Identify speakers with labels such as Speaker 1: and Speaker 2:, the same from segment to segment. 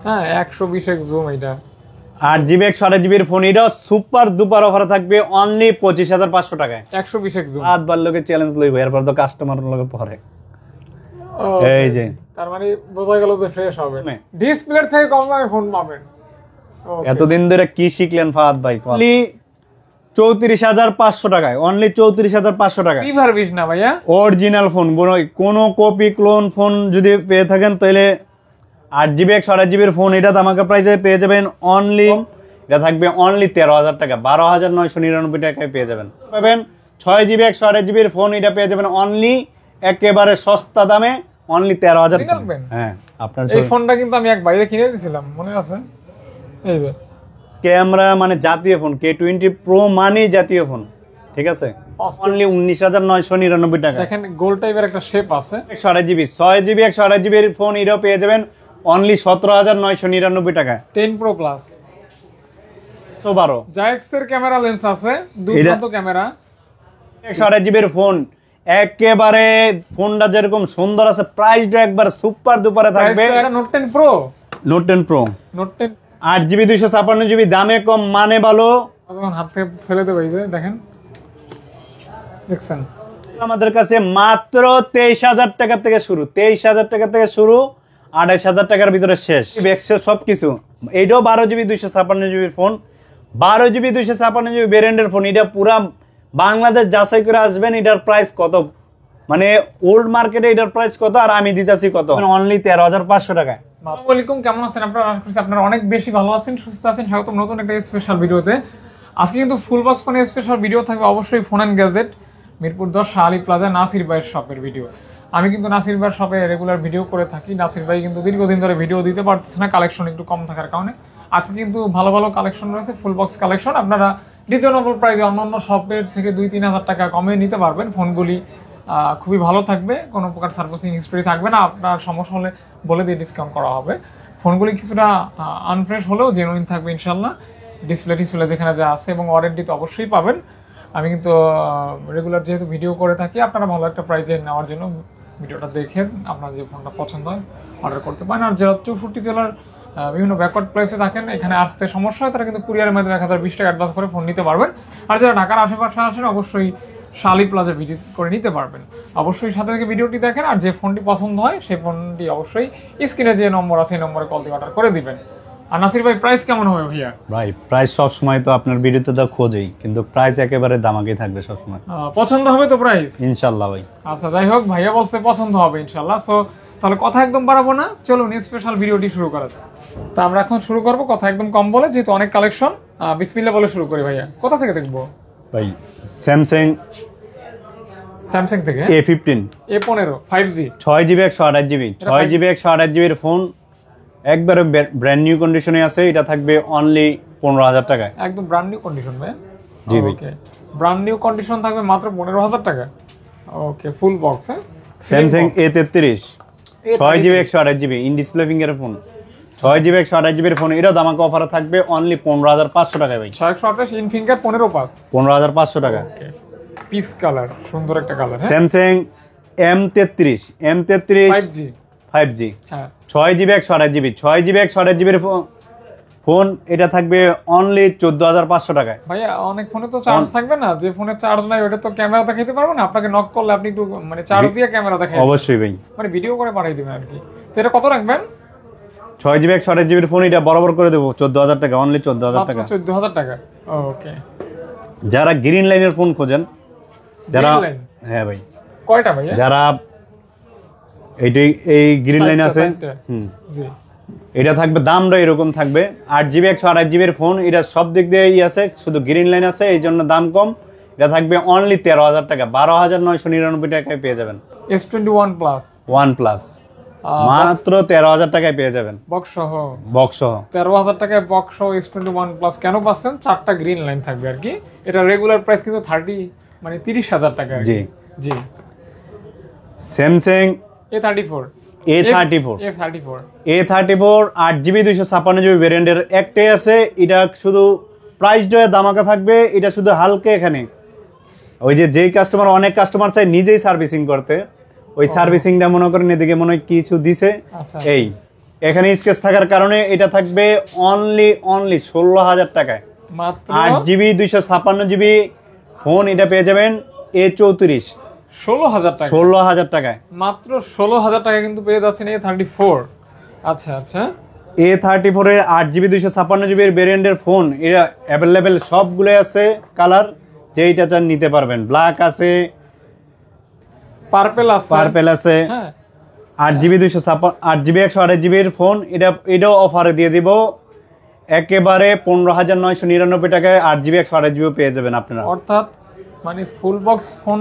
Speaker 1: হ্যাঁ 120x zoom এটা
Speaker 2: 8GB 128GB phone, এটা সুপার দুপার অফার থাকবে অনলি 25,500 টাকায়।
Speaker 1: 120x জুম
Speaker 2: আট বার লোকে চ্যালেঞ্জ লইব, এরপর তো কাস্টমার লোকে পরে। এই যে
Speaker 1: তার মানে বোঝা গেল যে ফ্রেশ হবে, ডিসপ্লের থেকে কম দামে ফোন পাবেন।
Speaker 2: এতদিন ধরে কি শিখলেন ফাহাদ ভাই? অনলি 34,500 টাকায়, অনলি 34,500 টাকায়।
Speaker 1: রিভারবিশ না ভাইয়া,
Speaker 2: অরিজিনাল ফোন, কোন কপি ক্লোন ফোন যদি পেয়ে থাকেন তাহলে 8GB 128GB ফোন এটা আমাকে প্রাইসে পেয়ে যাবেন অনলি, এটা থাকবে অনলি 13,000 টাকা, 12,999 টাকায় পেয়ে যাবেন। পাবেন 6GB 128GB ফোন, এটা পেয়ে যাবেন অনলি একেবারে সস্তা দামে অনলি 13,000 টাকা। হ্যাঁ, আপনার
Speaker 1: এই ফোনটা কিন্তু আমি এক বাইরে কিনে দিয়েছিলাম, মনে আছে? এই যে
Speaker 2: ক্যামেরা মানে জাতীয় ফোন, K20 Pro মানে জাতীয় ফোন, ঠিক আছে? অনলি 19,999 টাকা।
Speaker 1: দেখেন গোল টাইপের একটা শেপ আছে।
Speaker 2: 128GB 6GB 128GB ফোন এটাও পেয়ে যাবেন অনলি 17,999 টাকা।
Speaker 1: 10 Pro Plus
Speaker 2: 112
Speaker 1: জাইক্স এর ক্যামেরা লেন্স আছে, দুটো ক্যামেরা।
Speaker 2: 128GB ফোন একেবারে ফোনটা যেরকম সুন্দর আছে, প্রাইসটা একবার সুপার দুপারে থাকবে।
Speaker 1: এটা Note 10 Pro,
Speaker 2: Note 10 Pro
Speaker 1: Note 10
Speaker 2: 8GB 256GB, দামে কম মানে ভালো।
Speaker 1: যখন হাত থেকে ফেলে দেব, এই যে দেখেন, দেখছেন
Speaker 2: আমাদের কাছে মাত্র 23,000 টাকা থেকে শুরু, 23,000 টাকা থেকে শুরু, 28,000 টাকার ভিতরে শেষ সবকিছু। এইটাও 12GB 256GB phone, 12GB 256GB ভেরিয়েন্টের ফোন। এটা পুরা বাংলাদেশ যাচাই করে আসবেন এটার প্রাইস কত, মানে ওল্ড মার্কেটে এটার প্রাইস কত আর আমি দিতেছি কত, অনলি 13,500 টাকায়।
Speaker 1: আসসালামু আলাইকুম, কেমন আছেন আপনারা? আশা করছি আপনারা অনেক বেশি ভালো আছেন, সুস্থ আছেন। স্বাগতম নতুন একটা স্পেশাল ভিডিওতে। আজকে কিন্তু ফুল বক্স ফোনের স্পেশাল ভিডিও থাকবে, অবশ্যই phone and gadget, Mirpur 10 Shah Ali plaza Nasir ভাইয়ের শপের ভিডিও। আমি কিন্তু নাসির ভাইয়ের শপে রেগুলার ভিডিও করে থাকি। নাসির ভাই কিন্তু দীর্ঘদিন ধরে ভিডিও দিতে পারতেছে না, কালেকশন একটু কম থাকার কারণে। আজকে কিন্তু ভালো ভালো কালেকশন রয়েছে, ফুল বক্স কালেকশন। আপনারা রিজনেবল প্রাইসে অন্যান্য শপের থেকে 2-3 হাজার টাকা কমে নিতে পারবেন। ফোনগুলি খুবই ভালো থাকবে, কোনো প্রকার সার্ভিসিং হিস্টরি থাকবে না। আপনার সমস্যা হলে বলে দিয়ে ডিসকাউন্ট করা হবে। ফোনগুলি কিছুটা আনফ্রেশ হলেও জেনুইন থাকবে ইনশাল্লাহ। ডিসপ্লে যেখানে যা আছে, এবং ওয়ারেন্টি তো অবশ্যই পাবেন। আমি কিন্তু রেগুলার যেহেতু ভিডিও করে থাকি, আপনারা ভালো একটা প্রাইজে নেওয়ার জন্য ভিডিওটা দেখে আপনার যে ফোনটা পছন্দ হয় অর্ডার করতে পারেন। আর যারা 64 জেলার বিভিন্ন ব্যাকওয়ার্ড প্লেসে থাকেন, এখানে আসতে সমস্যা হয়, তারা কিন্তু কুরিয়ারের মাধ্যমে 1020 টাকা অ্যাডভান্স করে ফোন নিতে পারবেন। আর যারা ঢাকার আশেপাশে আসেন, অবশ্যই শালি প্লাজা ভিজিট করে নিতে পারবেন। অবশ্যই সাথে থেকে ভিডিওটি দেখেন, আর যে ফোনটি পছন্দ হয় সেই ফোনটি অবশ্যই স্ক্রিনে যে নম্বর আছে সেই নম্বরে কল দিয়ে অর্ডার করে দিবেন। আর নাসির ভাই, প্রাইস কেমন হবে ভাইয়া?
Speaker 2: ভাই প্রাইস সব সময় তো আপনার ভিডিওতে তো খোঁজেই, কিন্তু প্রাইস একেবারে দামাকেই থাকবে সব সময়।
Speaker 1: পছন্দ হবে তো প্রাইস?
Speaker 2: ইনশাআল্লাহ ভাই।
Speaker 1: আচ্ছা, যাই হোক, ভাইয়া বলছে পছন্দ হবে ইনশাআল্লাহ। সো তাহলে কথা একদম বাড়াবো না, চলুন স্পেশাল ভিডিওটি শুরু করা যাক। তো আমরা এখন শুরু করব কথা একদম কম বলে, যেহেতু অনেক কালেকশন। বিসমিল্লাহ বলে শুরু করি ভাইয়া। কোথা থেকে দেখবো
Speaker 2: ভাই? স্যামসাং
Speaker 1: থেকে
Speaker 2: A15
Speaker 1: A15 5G
Speaker 2: 6GB 128GB 6GB 128GB এর ফোন, একবারে ব্র্যান্ড নিউ কন্ডিশনে আছে। এটা থাকবে অনলি 15,000 টাকায়,
Speaker 1: একদম ব্র্যান্ড নিউ কন্ডিশন ভাই।
Speaker 2: জি ভাই,
Speaker 1: ওকে, ব্র্যান্ড নিউ কন্ডিশন থাকবে মাত্র 15,000 টাকা। Okay, full box.
Speaker 2: Samsung A33 6GB 128GB in display ফিঙ্গারের ফোন, 6GB 128GB এর ফোন। এটা দামাকে অফার থাকবে অনলি 15,500 টাকায় ভাই।
Speaker 1: 628 ইন ফিঙ্গার
Speaker 2: 15,500 টাকা।
Speaker 1: ওকে, পিস কালার, সুন্দর একটা কালার।
Speaker 2: স্যামসাং M33 5G
Speaker 1: হ্যাঁ
Speaker 2: 6GB 128GB 6GB 128GB এর ফোন, এটা থাকবে অনলি 14,500 টাকায়।
Speaker 1: ভাইয়া অনেক ফোনে তো চার্জ থাকবে না, যে ফোনে চার্জ নাই ওটা তো ক্যামেরা দেখাইতে পারবো না। আপনাকে নক করলে আপনি একটু মানে চার্জ দিয়ে ক্যামেরা দেখাই,
Speaker 2: অবশ্যই ভাই,
Speaker 1: মানে ভিডিও করে পাঠিয়ে দিবেন আর কি। তো এটা কত রাখবেন?
Speaker 2: 6GB 128GB এর ফোন, এটা বরাবর করে দেবো 14,000 টাকা, অনলি 14,000 টাকা।
Speaker 1: 14,000 টাকা। ওকে,
Speaker 2: যারা গ্রিন লাইনের ফোন খোঁজেন, যারা, হ্যাঁ ভাই,
Speaker 1: কয়টা ভাইয়া?
Speaker 2: যারা এই গ্রিন লাইন আছে,
Speaker 1: জি,
Speaker 2: এটা থাকবে, দামটা এরকম থাকবে। 8GB 128GB এর ফোন, এটা সব দিক দিয়ে আছে, শুধু গ্রিন লাইন আছে এই জন্য দাম কম। এটা থাকবে অনলি 13,000 টাকা, 12,999 টাকায় পেয়ে যাবেন।
Speaker 1: S21 প্লাস
Speaker 2: OnePlus মাত্র 13,000 টাকায় পেয়ে যাবেন,
Speaker 1: বক্স সহ।
Speaker 2: 13,000
Speaker 1: টাকায় বক্স সহ S21 প্লাস কেন পাচ্ছেন? 4টা গ্রিন লাইন থাকবে আর কি। এটা রেগুলার প্রাইস কিন্তু 30,000 টাকা।
Speaker 2: জি
Speaker 1: জি।
Speaker 2: স্যামসাং
Speaker 1: A34
Speaker 2: 8GB 256GB ভেরিয়েন্টের একটাই আছে। এটা শুধু প্রাইসটা দামাকা থাকবে, এটা শুধু হালকা এখানে ওই যেই কাস্টমার, অনেক কাস্টমার চাই নিজেই সার্ভিসিং করতে, ওই সার্ভিসিংটা মনে করেন এদিকে মনে হয় কিছু দিছে, এই এখানে স্কেচ থাকার কারণে এটা থাকবে অনলি 16,000 টাকায়।
Speaker 1: মাত্র
Speaker 2: 8GB 256GB ফোন এটা পেয়ে যাবেন A34
Speaker 1: 16,000 টাকা।
Speaker 2: 16,000 টাকায়।
Speaker 1: মাত্র 16,000 টাকা কিন্তু পেয়ে যাচ্ছেন A34। আচ্ছা আচ্ছা,
Speaker 2: A34 এর 8GB 256GB এর ভেরিয়েন্টের ফোন এটা অ্যাভেলেবেল সবগুলো আছে কালার, যেইটা চান নিতে পারবেন। ব্ল্যাক আছে,
Speaker 1: পার্পল আছে, হ্যাঁ
Speaker 2: 8GB 128GB এর ফোন এটাও অফারে দিয়ে দিব একেবারে 15,999 টাকায়। 8GB 128GB পেয়ে যাবেন আপনারা।
Speaker 1: অর্থাৎ মানে ফুল বক্স ফোন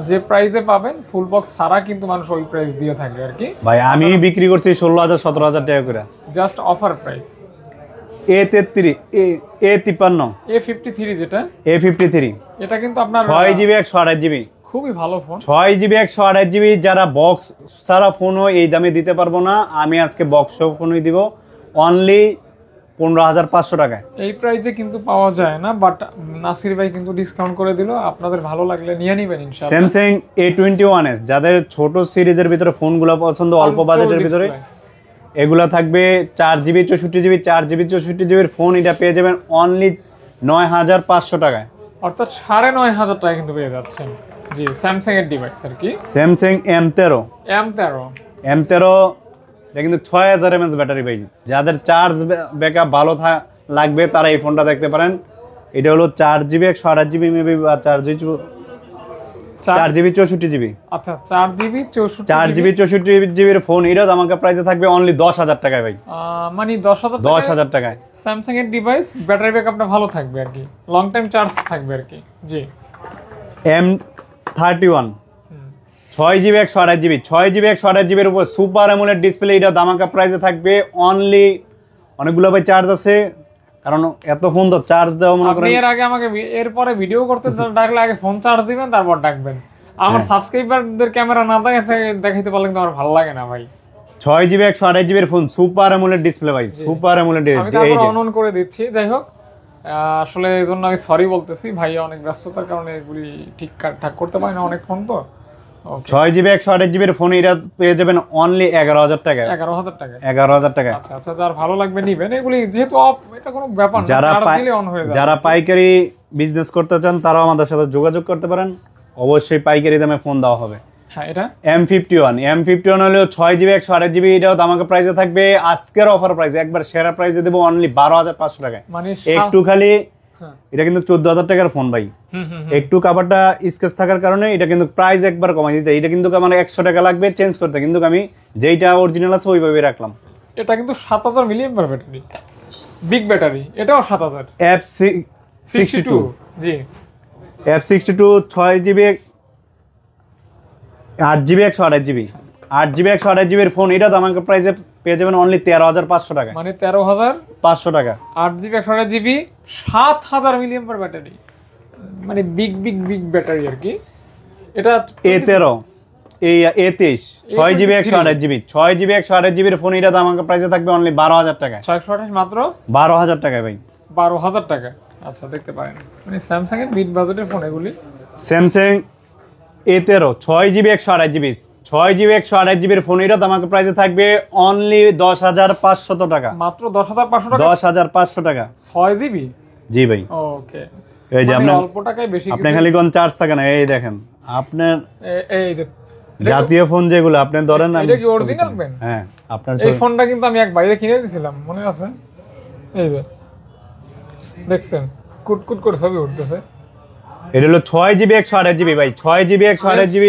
Speaker 1: যে প্রাইসে পাবেন, ফুল বক্স ছাড়া কিন্তু মানুষ ওই প্রাইস দিয়ে থাকে আর কি।
Speaker 2: ভাই আমি বিক্রি করছি 16,000 17,000 টাকা করে,
Speaker 1: just offer price.
Speaker 2: A53 A53
Speaker 1: A53 যেটা
Speaker 2: A53
Speaker 1: এটা কিন্তু আপনার
Speaker 2: 6GB 128GB
Speaker 1: খুবই ভালো ফোন।
Speaker 2: 6GB 128GB যারা বক্স সারা ফোনও এই দামে দিতে পারবো না, আমি আজকে বক্স ফোনই দিব অনলি 15,500 টাকায়।
Speaker 1: এই প্রাইসে কিন্তু পাওয়া যায় না, বাট নাসির ভাই কিন্তু ডিসকাউন্ট করে দিল। আপনাদের ভালো লাগলে নিয়ে নেবেন ইনশাআল্লাহ।
Speaker 2: স্যামসাং A21s যাদের ছোট সিরিজের ভিতরে ফোনগুলো পছন্দ, অল্প বাজেটের ভিতরে, এগুলা থাকবে 4GB 64GB 4GB 64GB এর ফোন এটা পেয়ে যাবেন অনলি 9,500 টাকায়।
Speaker 1: অর্থাৎ 9,500 টাকা কিন্তু পেয়ে যাচ্ছেন। জি, স্যামসাং এর ডিভাইস আর কি,
Speaker 2: স্যামসাং M13 এটা কিন্তু 6000 mAh ব্যাটারি পাই। যাদের চার্জ ব্যাকআপ ভালো লাগবে তারা এই ফোনটা দেখতে পারেন। এটা হলো 4GB 128GB মেবি বা 4GB 64GB।
Speaker 1: আচ্ছা 4GB
Speaker 2: 64GB এর ফোন এটাও আমাকে প্রাইসে থাকবে অনলি 10,000 টাকায় ভাই।
Speaker 1: মানে 10,000
Speaker 2: টাকায়
Speaker 1: স্যামসাং এর ডিভাইস, ব্যাটারি ব্যাকআপটা ভালো থাকবে আর কি, লং টাইম চার্জ থাকবে আর কি। জি,
Speaker 2: M31 6GB 128GB এর উপর সুপার অ্যামোলেড ডিসপ্লে, এটা দামাকা প্রাইসে থাকবে অনলি। অনেকগুলো ভাই চার্জ আছে, কারণ এত ফোন তো চার্জ দেওয়া মনে করেন।
Speaker 1: আপনি এর আগে আমাকে এরপরে ভিডিও করতে ডাকলে আগে ফোন চার্জ দিবেন তারপর ডাকবেন। আমার সাবস্ক্রাইবারদের ক্যামেরা না দেখাইতে পারলে কিন্তু আমার ভালো লাগে না ভাই।
Speaker 2: 6GB 128GB এর ফোন সুপার অ্যামোলেড ডিসপ্লে ভাই, সুপার অ্যামোলেড।
Speaker 1: আমি তারপর অন করে দিচ্ছি। যাই হোক, আসলে এই জন্য আমি সরি বলতেছি ভাই, অনেক ব্যস্ততার কারণে এগুলি ঠিকঠাক করতে পারি না, অনেক ফোন তো।
Speaker 2: 6GB 128GB এর ফোন এটা পেয়ে যাবেন অনলি 11,000 টাকা। 11,000 টাকা।
Speaker 1: আচ্ছা আচ্ছা, যার ভালো লাগবে নিবেন। এগুলি যেহেতু অফ, এটা কোনো ব্যাপার না, চার্জ দিলে অন হয়ে যাবে।
Speaker 2: যারা পাইকারি বিজনেস করতে চান তারাও আমাদের সাথে যোগাযোগ করতে পারেন, অবশ্যই পাইকারি দামে ফোন দেওয়া হবে।
Speaker 1: হ্যাঁ, এটা
Speaker 2: M51 হলো 6GB 128GB, এটাও দামাকা প্রাইসে থাকবে আজকের অফার প্রাইসে, একবার সেরা প্রাইসে দেবো অনলি 12,500 টাকায়।
Speaker 1: মানে
Speaker 2: একটু খালি এটা কিন্তু 14,000 টাকার ফোন ভাই, একটু কাভারটা স্কেচ থাকার কারণে এটা কিন্তু প্রাইস একবার কমাই দিতে। এটা কিন্তু আমার 100 টাকা লাগবে চেঞ্জ করতে, কিন্তু আমি যেইটা অরিজিনাল আছে ওইভাবে রাখলাম।
Speaker 1: এটা কিন্তু 7,000 মিলিঅ্যাম্পিয়ার ব্যাটারি, বিগ ব্যাটারি, এটাও 7,000।
Speaker 2: F62
Speaker 1: জি,
Speaker 2: F62 6GB 8GB 128GB এর ফোন, এটা দামাকা প্রাইসে পেয়ে যাবেন অনলি 13,500 টাকা।
Speaker 1: মানে 13,500
Speaker 2: টাকা।
Speaker 1: 8GB 128GB 7,000 মিলিঅ্যাম্পিয়ার ব্যাটারি, মানে বিগ ব্যাটারি আর কি। এটা
Speaker 2: A13 A23 6GB 128GB এর ফোন, এটা দামাকা প্রাইসে থাকবে অনলি 12,000 টাকা।
Speaker 1: 628 মাত্র
Speaker 2: 12,000 টাকায় ভাই,
Speaker 1: 12,000 টাকা। আচ্ছা, দেখতে পারেন মানে স্যামসাং এর মিড বাজেটের ফোন এগুলি।
Speaker 2: স্যামসাং A13 6GB 128GB এর ফোন, এটা আমাকে প্রাইসে থাকবে অনলি 10,500 টাকা।
Speaker 1: মাত্র 10,500 টাকা।
Speaker 2: 10,500 টাকা
Speaker 1: 6GB।
Speaker 2: জি ভাই।
Speaker 1: ওকে,
Speaker 2: এই যে
Speaker 1: মানে অল্প টাকায় বেশি
Speaker 2: আপনি খালি কোন চার্জ থাকে না। এই দেখেন আপনার
Speaker 1: এই যে
Speaker 2: জাতীয় ফোন যেগুলো আপনি ধরেন না,
Speaker 1: এটা কি অরিজিনাল পেন?
Speaker 2: হ্যাঁ, আপনার
Speaker 1: এই ফোনটা কিন্তু আমি এক বাইরে কিনে দিয়েছিলাম, মনে আছে? এই যে দেখছেন, কুটকুট করে ছবি উঠতেছে।
Speaker 2: এটা হলো 6GB 128GB ভাই, 6GB 128GB।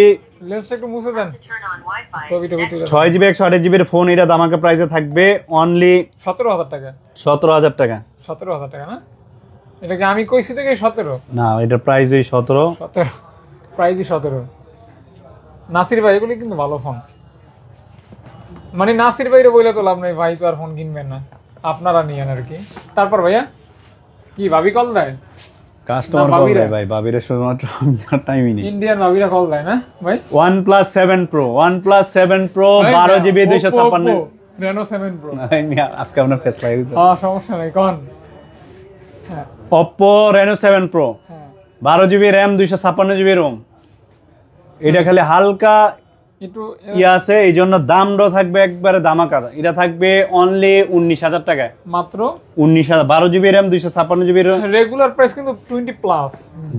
Speaker 1: লেন্সটা একটু মুছে দেন, ছবিটা ভিতরে।
Speaker 2: 6GB 128GB এর ফোন, এটা দামাকা প্রাইসে থাকবে অনলি
Speaker 1: 17,000 টাকা।
Speaker 2: 17,000 টাকা।
Speaker 1: 17,000 টাকা না? এটা কি আমি কইছি থেকে 17?
Speaker 2: না, এটা প্রাইস ওই 17
Speaker 1: প্রাইসই 17। নাসির ভাই এগুলি কিন্তু ভালো ফোন, মানে নাসির ভাইরে বইলে তো লাভ নাই, ভাই তো আর ফোন কিনবেন না, আপনারা নিয়েন আর কি। তারপর ভাইয়া কি ভাবি কল দেয়?
Speaker 2: কাস্টমার কল দেয় ভাই, ভাবিরে শুধুমাত্র টাইমই নেই।
Speaker 1: ইন্ডিয়ান ভাবিরা কল দেয় না ভাই?
Speaker 2: OnePlus 7 Pro 12GB 256
Speaker 1: Reno 7 Pro।
Speaker 2: আজকে আপনার ফেস লাগিয়ে দিতে।
Speaker 1: হ্যাঁ, সমস্যা নাই, কোন? হ্যাঁ,
Speaker 2: Oppo Reno 7 Pro 12GB RAM 256GB ROM। এটা খালি হালকা
Speaker 1: একটু
Speaker 2: ইয়ে আছে, এই জন্য দামটাও থাকবে একবারে ধামাকা। এটা থাকবে অনলি 19,000 টাকায়,
Speaker 1: মাত্র
Speaker 2: 19,000। 12 GB RAM, 256 GB
Speaker 1: regular price কিন্তু 20 প্লাস,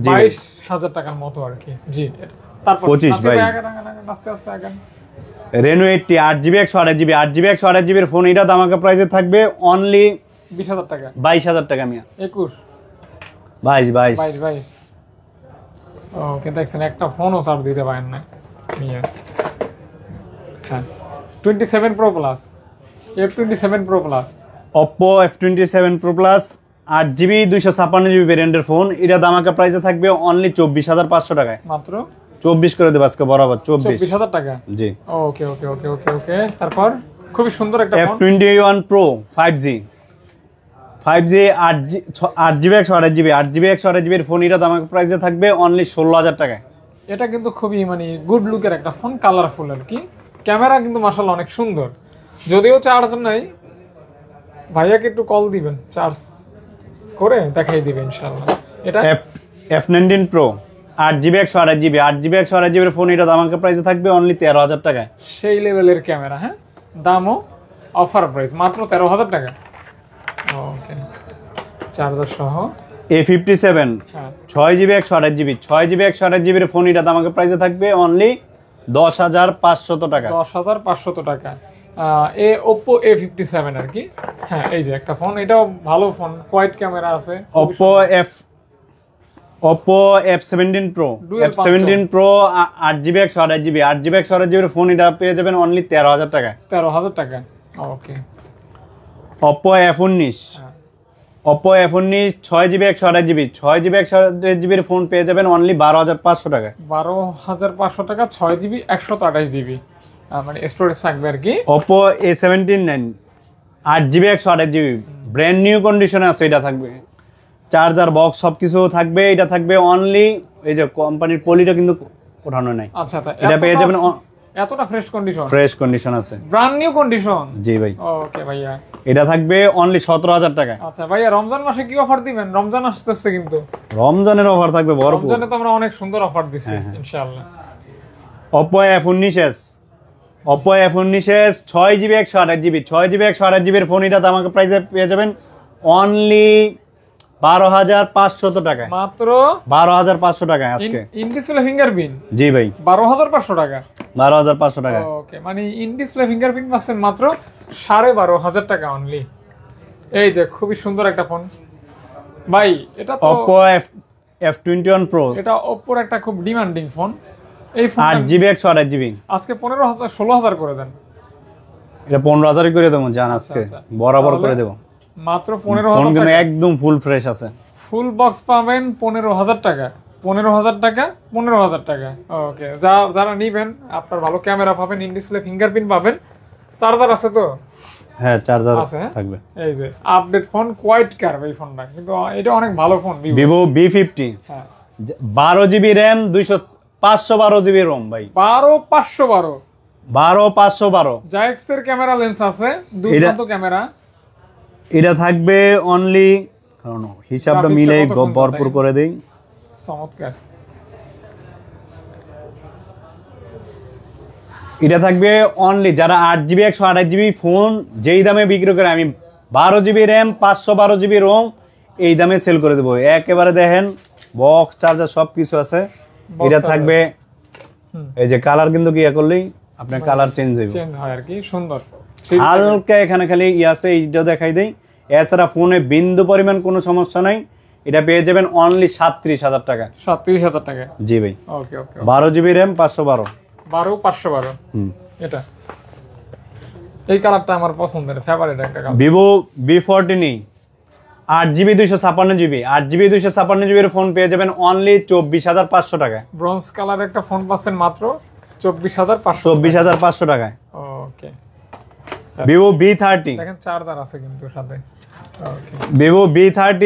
Speaker 2: জি ভাই।
Speaker 1: 22,000 টাকার মতো আর কি। জি, তারপর
Speaker 2: 25 ভাই।
Speaker 1: আস্তে আগান।
Speaker 2: Reno 80 8GB 128GB 8GB 128GB phone, এটা ধামাকা প্রাইসে থাকবে অনলি
Speaker 1: 20,000 টাকা,
Speaker 2: 22,000 টাকা মিয়া।
Speaker 1: 21
Speaker 2: 22
Speaker 1: 22 ওকে, দেখছেন একটা ফোনও ছাড় দিতে পারেন না মিয়া। হ্যাঁ, 27 Pro Plus, F27 Pro Plus,
Speaker 2: Oppo F27 Pro Plus 8GB 256GB ভেরিয়েন্টের ফোন, এটা ধামাকা প্রাইসে থাকবে অনলি 24,500 টাকায়।
Speaker 1: মাত্র
Speaker 2: 24 করে দেব আজকে বরাবর,
Speaker 1: 24,000 টাকা।
Speaker 2: জি।
Speaker 1: ওকে ওকে ওকে ওকে ওকে, তারপর খুবই সুন্দর একটা phone,
Speaker 2: F21 Pro 5G 8GB 128GB 8GB 128GB এর ফোন, এটা ধামাকা প্রাইসে থাকবে অনলি 16,000 টাকায়।
Speaker 1: এটা কিন্তু খুবই মানে গুড লুকের একটা ফোন, কালারফুল আর কি। ক্যামেরা কিন্তু মাশাআল্লাহ অনেক সুন্দর, যদিও চার্জ নাই। ভাইয়াকে একটু কল দিবেন, চার্জ করে দেখাই দিবে ইনশাআল্লাহ। এটা
Speaker 2: F19 Pro 8GB 128GB 8GB 128GB এর ফোন, এটা ধামাকা প্রাইসে থাকবে অনলি 13,000 টাকায়।
Speaker 1: সেই লেভেলের ক্যামেরা, হ্যাঁ, দামও অফার প্রাইস মাত্র 13,000 টাকা। ওকে, চার্জার সহ
Speaker 2: A57
Speaker 1: হ্যাঁ
Speaker 2: 6GB 128GB 6GB 128GB এর ফোন, এটা ধামাকা প্রাইসে থাকবে অনলি 10,500 টাকা।
Speaker 1: 10,500 টাকা। Oppo A57 আর কি। হ্যাঁ, এই যে একটা ফোন, এটাও ভালো ফোন, কোয়াইট ক্যামেরা আছে।
Speaker 2: Oppo F17 Pro
Speaker 1: Dual
Speaker 2: F17 Pro 8GB 128GB 8GB 128GB এর ফোন, এটা পেয়ে যাবেন অনলি 13,000 টাকায়।
Speaker 1: 13,000 টাকা। ওকে,
Speaker 2: Oppo F19
Speaker 1: হ্যাঁ
Speaker 2: Oppo F19 6GB 128GB 6GB 128GB এর ফোন পেয়ে যাবেন অনলি 12,500 টাকায়।
Speaker 1: 12,500 টাকা, 6GB 128GB মানে স্টোরেজ থাকবে আর কি।
Speaker 2: Oppo A17 9 8GB 128GB brand new কন্ডিশনে আছে, এটা থাকবে চার্জার বক্স সবকিছু থাকবে। এটা থাকবে অনলি, এই যে কোম্পানির পলিটা কিন্তু ওঠানো নাই।
Speaker 1: আচ্ছা আচ্ছা,
Speaker 2: এটা পেয়ে যাবেন
Speaker 1: এতটা ফ্রেশ কন্ডিশন,
Speaker 2: ফ্রেশ কন্ডিশন আছে,
Speaker 1: ব্র্যান্ড নিউ কন্ডিশন।
Speaker 2: জি ভাই।
Speaker 1: ওকে ভাইয়া,
Speaker 2: এটা থাকবে অনলি 17,000 টাকায়।
Speaker 1: আচ্ছা ভাইয়া, রমজান মাসে কি অফার দিবেন? রমজান আসতেছে কিন্তু,
Speaker 2: রমজানের অফার থাকবে ভরপুর।
Speaker 1: রমজানে তো আমরা অনেক সুন্দর অফার দিচ্ছি
Speaker 2: হ্যাঁ, হ্যাঁ।
Speaker 1: ইনশাআল্লাহ।
Speaker 2: Oppo F19s Oppo F19s 6GB 128GB 6GB 128GB এর ফোন, এটা আমাকে প্রাইসে পেয়ে যাবেন অনলি 12,500 টাকায়।
Speaker 1: মাত্র
Speaker 2: 12,500 টাকায় আজকে।
Speaker 1: ইন ডিসপ্লে ফিঙ্গারপ্রিন্ট,
Speaker 2: জি ভাই,
Speaker 1: 12,500 টাকা।
Speaker 2: 12,500 টাকায়।
Speaker 1: ওকে, মানে ইন ডিসপ্লে ফিঙ্গারপ্রিন্ট পাচ্ছেন মাত্র 12,500 টাকা অনলি। এই যে খুবই সুন্দর একটা ফোন ভাই, এটা তো
Speaker 2: Oppo F21 Pro
Speaker 1: এটা Oppo-র একটা খুব ডিমান্ডিং ফোন। এই ফোন
Speaker 2: 8GB 128GB
Speaker 1: আজকে 15,000 16,000 করে দেন।
Speaker 2: এটা 15,000 করে দেবো জান, আজকে
Speaker 1: আচ্ছা।
Speaker 2: বরাবর করে
Speaker 1: তাহলে
Speaker 2: দেবো।
Speaker 1: মাত্র
Speaker 2: ফোন
Speaker 1: 15,000
Speaker 2: কিন্তু
Speaker 1: টাকা,
Speaker 2: একদম ফুল ফ্রেশ আছে।
Speaker 1: ফুল বক্স পাবেন 15,000 টাকা। 15,000 টাকা, 15,000 টাকা। ওকে, যারা নিবেন, আপনার ভালো ক্যামেরা পাবেন, ইন ডিসপ্লে ফিঙ্গারপ্রিন্ট পাবেন, চার্জার আছে তো?
Speaker 2: হ্যাঁ, চার্জার
Speaker 1: আছে, হ্যাঁ?
Speaker 2: থাকবে।
Speaker 1: এই যে আপডেট ফোন, কোয়াইট কার্ভ এই ফোনটা, কিন্তু এটা অনেক ভালো ফোন।
Speaker 2: Vivo B50
Speaker 1: হ্যাঁ,
Speaker 2: 12GB RAM 512GB ROM ভাই,
Speaker 1: 12,512
Speaker 2: 12,512।
Speaker 1: জাইক্স এর ক্যামেরা লেন্স আছে, দুর্দান্ত ক্যামেরা।
Speaker 2: এটা থাকবে অনলি, কারণ হিসাবটা
Speaker 1: Graphics-টা
Speaker 2: মিলে
Speaker 1: কত সুন্দর
Speaker 2: ভরপুর
Speaker 1: দেখেন।
Speaker 2: করে দেই।
Speaker 1: চমৎকার।
Speaker 2: এটা থাকবে অনলি, যারা 8GB 128GB ফোন যেই দামে বিক্রি করে, আমি 12GB RAM 512GB ROM এই দামে সেল করে দেবো একেবারে। দেখেন বক্স চার্জার সবকিছু আছে। এটা থাকবে, এই যে কালার কিন্তু কি করলেই আপনার কালার চেঞ্জ হইবে,
Speaker 1: চেঞ্জ হয় আর কি, সুন্দর।
Speaker 2: হালকা এখানে খালি আছে, এইটা দেখাই দেই। এছাড়া ফোনে বিন্দু পরিমাণ কোনো সমস্যা নাই। এটা পেয়ে যাবেন অনলি 37,000 টাকা।
Speaker 1: 37,000 টাকা।
Speaker 2: জি ভাই,
Speaker 1: ওকে ওকে,
Speaker 2: 12GB RAM 512।
Speaker 1: 12,512 এটা। এই কালারটা আমার পছন্দের, ফেভারিট একটা colour.
Speaker 2: Vivo B14 8GB 256GB 8GB 256GB এর ফোন পেয়ে যাবেন অনলি 24,500 টাকায়।
Speaker 1: ব্রোঞ্জ কালার একটা ফোন পাচ্ছেন মাত্র 24,500।
Speaker 2: 24,500 টাকায়।
Speaker 1: ওকে,
Speaker 2: Vivo B30
Speaker 1: দেখেন চার্জার আছে কিন্তু সাথে। ওকে,
Speaker 2: Vivo B30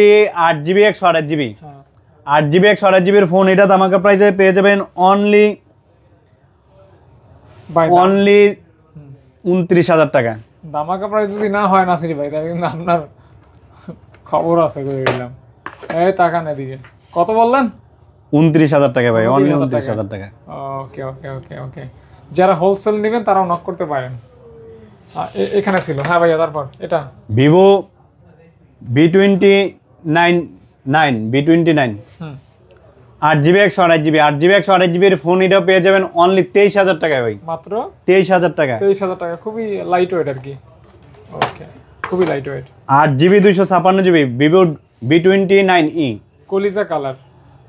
Speaker 2: 8GB 128GB
Speaker 1: হ্যাঁ
Speaker 2: 8GB 128GB এর ফোন, এটা আমাকে প্রাইসে পেয়ে যাবেন অনলি
Speaker 1: ভাই,
Speaker 2: 29,000 টাকা।
Speaker 1: দামাকা প্রাইস যদি না হয় নাসির ভাই, তাহলে কিন্তু আপনার খবর আছে করে দিলাম। এই তাকান এদিকে, কত বললেন?
Speaker 2: 29,000 টাকা ভাই, অনলি
Speaker 1: 29,000
Speaker 2: 29,000 টাকা।
Speaker 1: ওকে ওকে ওকে ওকে, যারা হোলসেল নেবেন তারাও নক করতে পারেন। এখানে ছিল, হ্যাঁ ভাইয়া, তারপর এটা
Speaker 2: ভিভো V29
Speaker 1: হুম
Speaker 2: 8GB 128GB 8GB 128GBর ফোন এটা পেয়ে যাবেন অনলি 23,000 টাকায় ভাই,
Speaker 1: মাত্র
Speaker 2: 23,000 টাকা।
Speaker 1: 23,000 টাকা, খুবই লাইট ওয়েট আর কি। ওকে, খুবই light weight.
Speaker 2: 8GB 256GB Vivo V29e
Speaker 1: কলিজা কালার,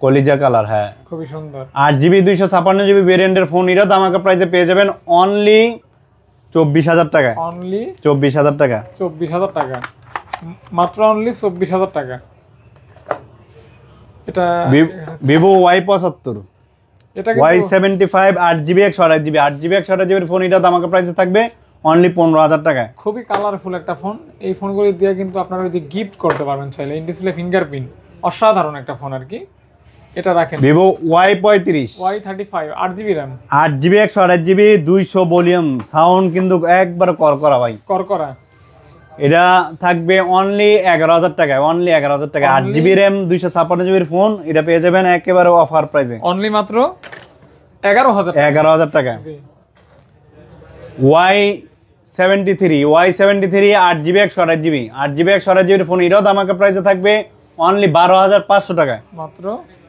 Speaker 2: কলিজা কালার, হ্যাঁ
Speaker 1: খুবই সুন্দর।
Speaker 2: 8GB 256GB ভেরিয়েন্টের ফোন এটা ধামাকা প্রাইসে পেয়ে যাবেন অনলি 24,000 টাকায়,
Speaker 1: অনলি
Speaker 2: 24,000 টাকা।
Speaker 1: 24,000 টাকা, মাত্র অনলি 24,000 টাকা। এটা
Speaker 2: ভিভো Y75
Speaker 1: এটা কিন্তু
Speaker 2: Y75 8GB 128GB 8GB 128GBর phone এটা ধামাকা প্রাইসে থাকবে অনলি 15,000 টাকায়।
Speaker 1: খুবই কালারফুল একটা ফোন। এই ফোনগুলি দিয়ে কিন্তু আপনারা যে গিফট করতে পারবেন চাইলে। ইন ডিসপ্লে ফিঙ্গারপ্রিন্ট, অসাধারণ একটা ফোন আর কি। এটা রাখেন।
Speaker 2: Vivo Y35
Speaker 1: Y35 8GB RAM
Speaker 2: 8GB 128GB 200 volume sound কিন্তু একবার করা ভাই,
Speaker 1: করকরা।
Speaker 2: এটা থাকবে অনলি 11,000 টাকায়, অনলি 11,000 টাকা। 8GB RAM 256GBর ফোন এটা পেয়ে যাবেন একেবারে অফার প্রাইসে
Speaker 1: অনলি মাত্র 11,000 টাকা।
Speaker 2: 11,000 টাকা।
Speaker 1: জি।
Speaker 2: Y73 8GB 128GB 8GB 128GBর phone এটাও ধামাকা প্রাইসে থাকবে অনলি 12,500 টাকায়,
Speaker 1: মাত্র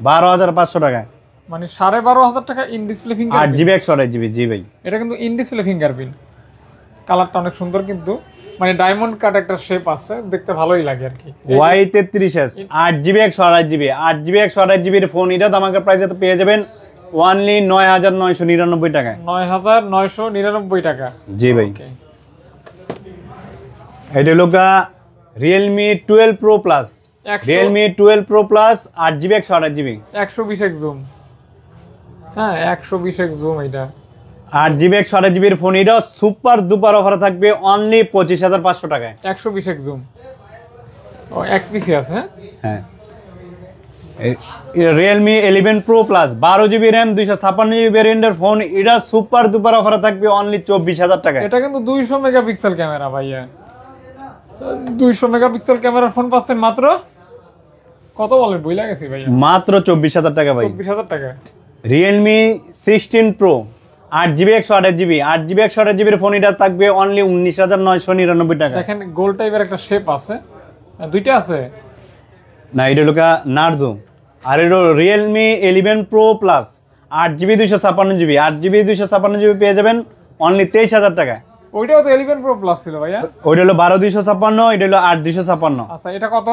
Speaker 2: 12,500 টাকায়।
Speaker 1: মানে 12,500 টাকা in display fingerprint.
Speaker 2: 8GB 128GB, জি ভাই।
Speaker 1: এটা কিন্তু ইন ডিসপ্লে ফিঙ্গারপ্রিন্ট। কালারটা অনেক সুন্দর, কিন্তু মানে ডায়মন্ড কাট একটা শেপ আছে, দেখতে ভালোই লাগে আর কি।
Speaker 2: Y33s 8GB 128GB 8GB 128GBর phone এটা ধামাকা প্রাইসে পেয়ে যাবেন অনলি 9,999 টাকায়,
Speaker 1: 9,999 টাকা।
Speaker 2: জি ভাই।
Speaker 1: ওকে,
Speaker 2: এটা হলো Realme 12 Pro Plus
Speaker 1: 100
Speaker 2: Realme 12 Pro Plus 8GB 128GB
Speaker 1: 120x zoom. হ্যাঁ, 120x জুম। এটা
Speaker 2: 8GB 128GBর ফোন এটা সুপার দুপার অফারে থাকবে অনলি 25,500 টাকায়,
Speaker 1: 120x জুম। ও, এক পিসি আছে।
Speaker 2: হ্যাঁ। Realme 11 Pro Plus 12GB RAM 256GB ভেরিয়েন্টের ফোন এটা সুপার দুপার অফারে থাকবে অনলি 24,000 টাকায়।
Speaker 1: এটা কিন্তু 200 মেগাপিক্সেল ক্যামেরা ভাইয়া। 200 মেগাপিক্সেল ক্যামেরার ফোন পাচ্ছেন মাত্র কত বলেন, বইলা গেছি ভাইয়া,
Speaker 2: মাত্র 24,000 টাকা ভাই।
Speaker 1: 24,000 টাকা।
Speaker 2: Realme 16 Pro 8GB 128GB 8GB 128GBর phone এটা থাকবে অনলি 19,999 টাকা।
Speaker 1: দেখেন গোল টাইপের একটা শেপ আছে, দুইটা আছে।
Speaker 2: না, এটা হলো নার্জো, আর এটা Realme 11 Pro Plus 8GB 256GB 8GB 256GB পেয়ে যাবেন অনলি 23,000 টাকায়।
Speaker 1: ওইটাও তো 11 Pro Plus ছিল ভাইয়া।
Speaker 2: ওইটা হলো 12,256, এটা হলো 8,256।
Speaker 1: আচ্ছা, এটা কত?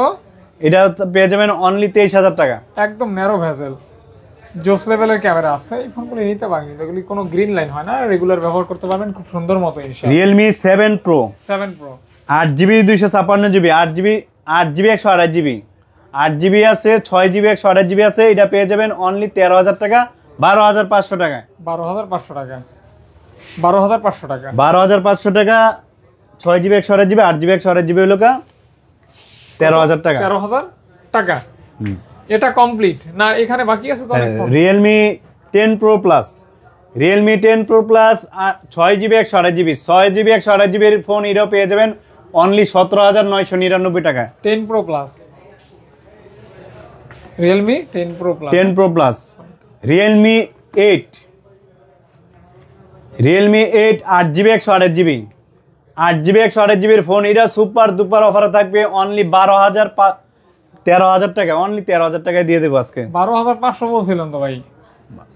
Speaker 2: এটা পেয়ে যাবেন অনলি 23,000 টাকা।
Speaker 1: একদম ন্যারো ভেজেল, জোস লেভেলের ক্যামেরা আছে। এই ফোনগুলো নিতে পারেন, এগুলি কোনো গ্রিন লাইন হয় না, রেগুলার ব্যবহার করতে পারবেন খুব সুন্দর মতো। ইনশাআল্লাহ।
Speaker 2: Realme 7 Pro
Speaker 1: 7 Pro
Speaker 2: 8GB 256GB 8GB 128GB 8GB আছে 6GB 128GB আছে, এটা পেয়ে যাবেন অনলি 13,000 টাকা, 12,500 টাকায়।
Speaker 1: 12,500 টাকা, 12,500 টাকা,
Speaker 2: 12,500 টাকা। 6GB 128GB 8GB 128GB হলো 13,000 টাকা।
Speaker 1: 13,000 টাকা। এটা কমপ্লিট না, এখানে বাকি আছে তো অনেক phone.
Speaker 2: Realme 10 Pro Plus Realme 10 Pro Plus 6GB 128GB 6GB 128GB এর ফোন এটাও পেয়ে যাবেন অনলি 17,999 টাকা।
Speaker 1: 10 Pro Plus Realme 10 Pro Plus
Speaker 2: 10 Pro Plus Realme 8 8GB 128GB 8GB 128GB এর ফোন এটা সুপার দুপার অফারে থাকবে অনলি 13,000 টাকা, অনলি 13,000 টাকায় দিয়ে দেবো আজকে।
Speaker 1: 12,500 বলছিলেন তো ভাই।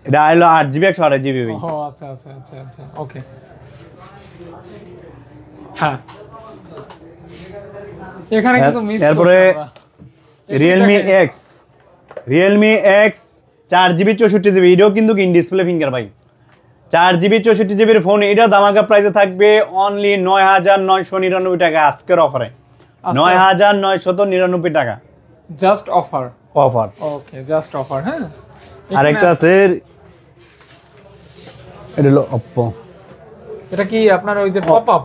Speaker 2: এটা হলো 8GB 128GB ভাই।
Speaker 1: ও আচ্ছা আচ্ছা আচ্ছা আচ্ছা, ওকে। হ্যাঁ, এখানে কিন্তু মিস
Speaker 2: এরপরে Realme X 4GB 64GB এটাও কিন্তু ইন ডিসপ্লে ফিঙ্গার ভাই। 4GB 64GBর ফোন এটা ধামাকা প্রাইসে থাকবে অনলি 9,999 টাকা আজকের অফারে, 9,999 টাকা
Speaker 1: জাস্ট অফার। ওকে, জাস্ট অফার। হ্যাঁ,
Speaker 2: আরেকটা আছে, এটা হলো Oppo।
Speaker 1: এটা কি আপনার ওই যে পপআপ?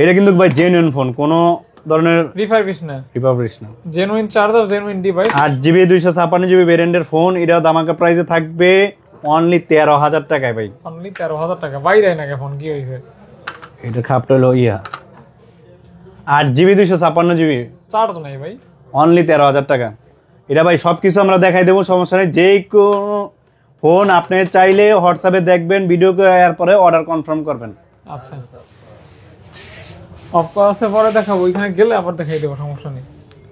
Speaker 2: এটা কিন্তু ভাই জেনুইন ফোন, কোনো ধরনের
Speaker 1: রিফারবিশ না, genuine charger, genuine device.
Speaker 2: 8GB 256GB ভেরিয়েন্টের ফোন এটা ধামাকা প্রাইসে থাকবে অনলি 13,000 টাকায় ভাই।
Speaker 1: অনলি 13,000 টাকা। বাইরে নাকি ফোন, কি হয়েছে?
Speaker 2: এটা খাপটা হলো 8GB 256GB
Speaker 1: চার্জ নাই ভাই,
Speaker 2: অনলি 13,000 টাকা। এটা ভাই সবকিছু আমরা দেখাই দেবো, সমস্যা নেই। যে কোনো ফোন আপনি চাইলে হোয়াটসঅ্যাপে দেখবেন, ভিডিও পরে অর্ডার কনফার্ম করবেন।
Speaker 1: আচ্ছা, অফ করা আছে পরে দেখাবো, ওইখানে গেলে আবার দেখাই দেবো, সমস্যা নেই।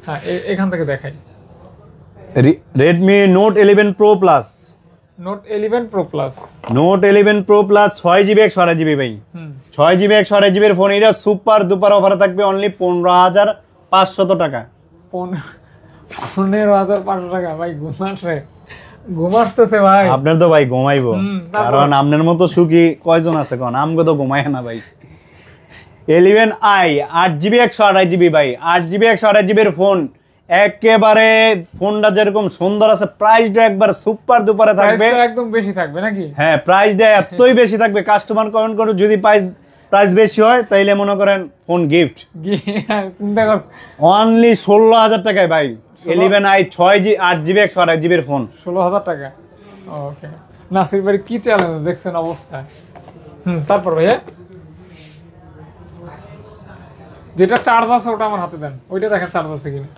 Speaker 1: হ্যাঁ, এখান থেকে দেখাই।
Speaker 2: Redmi note 11 pro plus,
Speaker 1: note 11 pro plus,
Speaker 2: note 11 pro plus 6GB 128GB ভাই, 6GB 128GB এর ফোন। এটা সুপার দুপার অফারে থাকবে অনলি 15,500 টাকা।
Speaker 1: 15,500 টাকা ভাই, ঘুমাসতেছে ভাই।
Speaker 2: আপনার তো ভাই ঘুমাইবো, কারণ আপনার মতো সুখী কয়জন আছে কোন, আমগো তো ঘুমায় না ভাই। 11i 8GB 128GB ভাই, 8GB 128GB এর ফোন। একেবারে ফোনটা যেরকম সুন্দর আছে, প্রাইসটা একবার সুপার দুপারে থাকবে,
Speaker 1: একদম বেশি থাকবে নাকি?
Speaker 2: হ্যাঁ, প্রাইসটা এতই বেশি থাকবে, কাস্টমার কমেন্ট করে যদি প্রাইস বেশি হয় তাইলে মনে করেন ফোন গিফট।
Speaker 1: চিন্তা কর,
Speaker 2: অনলি 16,000 টাকায় ভাই 11i 8GB 128GB এর ফোন,
Speaker 1: 16,000 টাকা। ওকে, নাসির ভাই কি চ্যালেঞ্জ দেখছেন অবস্থা। তারপর ভাইয়া যেটা চার্জ আছে ওটা আমার হাতে দেন, ওইটা দেখেন চার্জ আছে কিনা।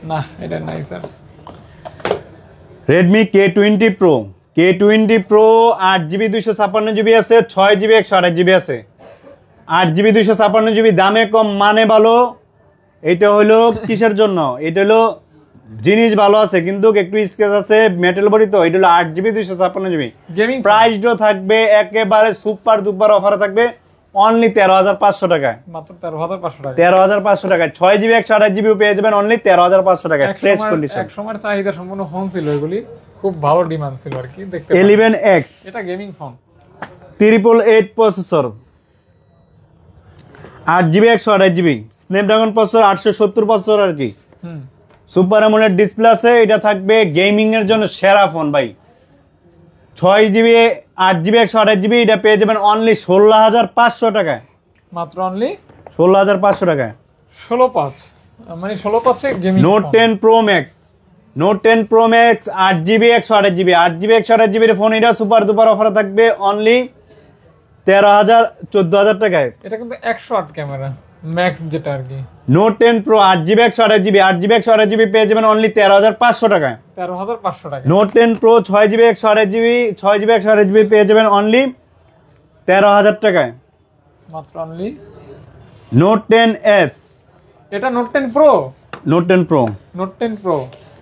Speaker 1: না, এটা নাই charge.
Speaker 2: Redmi K20 Pro, K20 Pro 8GB 256GB আছে, 6GB 128GB আছে। 8GB 256GB দামে কম, মানে ভালো। এটা হলো কিসের জন্য? এটা হলো জিনিস ভালো আছে কিন্তু একটু স্ক্র্যাচ আছে, মেটাল বডি তো। এটা হলো 8GB 256GB।
Speaker 1: গেমিং
Speaker 2: প্রাইসও থাকবে একেবারে সুপার দুপার অফারে থাকবে অনলি 13,500 টাকায়,
Speaker 1: মাত্র 13,500 টাকা।
Speaker 2: 13,500 টাকায় 6GB 128GB পেয়ে যাবেন অনলি 13,500 টাকায়, ফ্রেশ কন্ডিশন।
Speaker 1: এক সময় চাহিদা সম্পূর্ণ ফোন ছিল, এগুলি খুব ভালো ডিমান্ড ছিল আর কি। দেখতে
Speaker 2: 11X,
Speaker 1: এটা gaming phone,
Speaker 2: 888 processor, 8GB 128GB, Snapdragon processor, 870 processor আর কি। সুপার অ্যামোলেড ডিসপ্লে আছে। এটা থাকবে গেমিং এর জন্য সেরা ফোন ভাই। 6GB 8GB 128GB এটা পেয়ে যাবেন অনলি 16,500 টাকায়,
Speaker 1: মাত্র অনলি
Speaker 2: 16,500 টাকায়।
Speaker 1: 16,500 মানে 16,500 gaming.
Speaker 2: Note 10 pro max, note 10 pro max 8GB 128GB, 8GB 128GB এর ফোন। এটা সুপার দুপার অফারে থাকবে অনলি 14,000 টাকায়।
Speaker 1: এটা কিন্তু 108 ক্যামেরা ম্যাক্স যেটা আর কি।
Speaker 2: Note 10 pro 8GB 128GB, 8GB 128GB পেয়ে যাবেন অনলি 13,500 টাকায়।
Speaker 1: 13,500 টাকা।
Speaker 2: Note 10 pro 6GB 128GB, 6GB 128GB পেয়ে যাবেন অনলি 13,000 টাকায়,
Speaker 1: মাত্র অনলি।
Speaker 2: নোট 10s,
Speaker 1: এটা note 10 pro,
Speaker 2: note 10 pro,
Speaker 1: note 10 pro.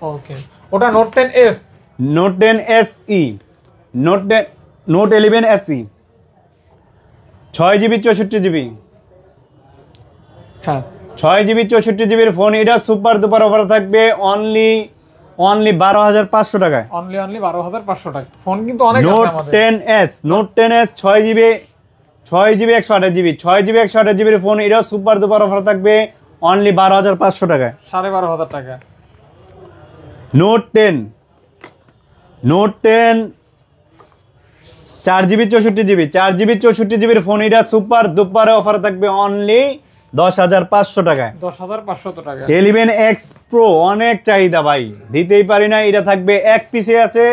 Speaker 1: Okay, ওটা note 10s,
Speaker 2: note 10 SE, note 11 SE, 6GB 64GB,
Speaker 1: হ্যাঁ
Speaker 2: 6GB 64GB এর ফোন। এটা সুপার দুপার অফার থাকবে অনলি 12,500 টাকায়,
Speaker 1: অনলি 12,500 টাকা। ফোন কিন্তু অনেক আছে
Speaker 2: নোট
Speaker 1: আমাদের।
Speaker 2: 10s, note 10s 6GB 128GB, 6GB 128GB এর ফোন। এটা সুপার দুপার অফার থাকবে অনলি 12,500 টাকায়,
Speaker 1: 12,500 টাকা।
Speaker 2: Note 10, note 10 4GB 64GB, 4GB 64GB এর ফোন। এটা সুপার দুপারে অফার থাকবে অনলি 10,500 টাকায়,
Speaker 1: 10,500 টাকা।
Speaker 2: 11X Pro অনেক চাহিদা ভাই, দিতেই পারি না। এটা থাকবে এক পিসে আছে,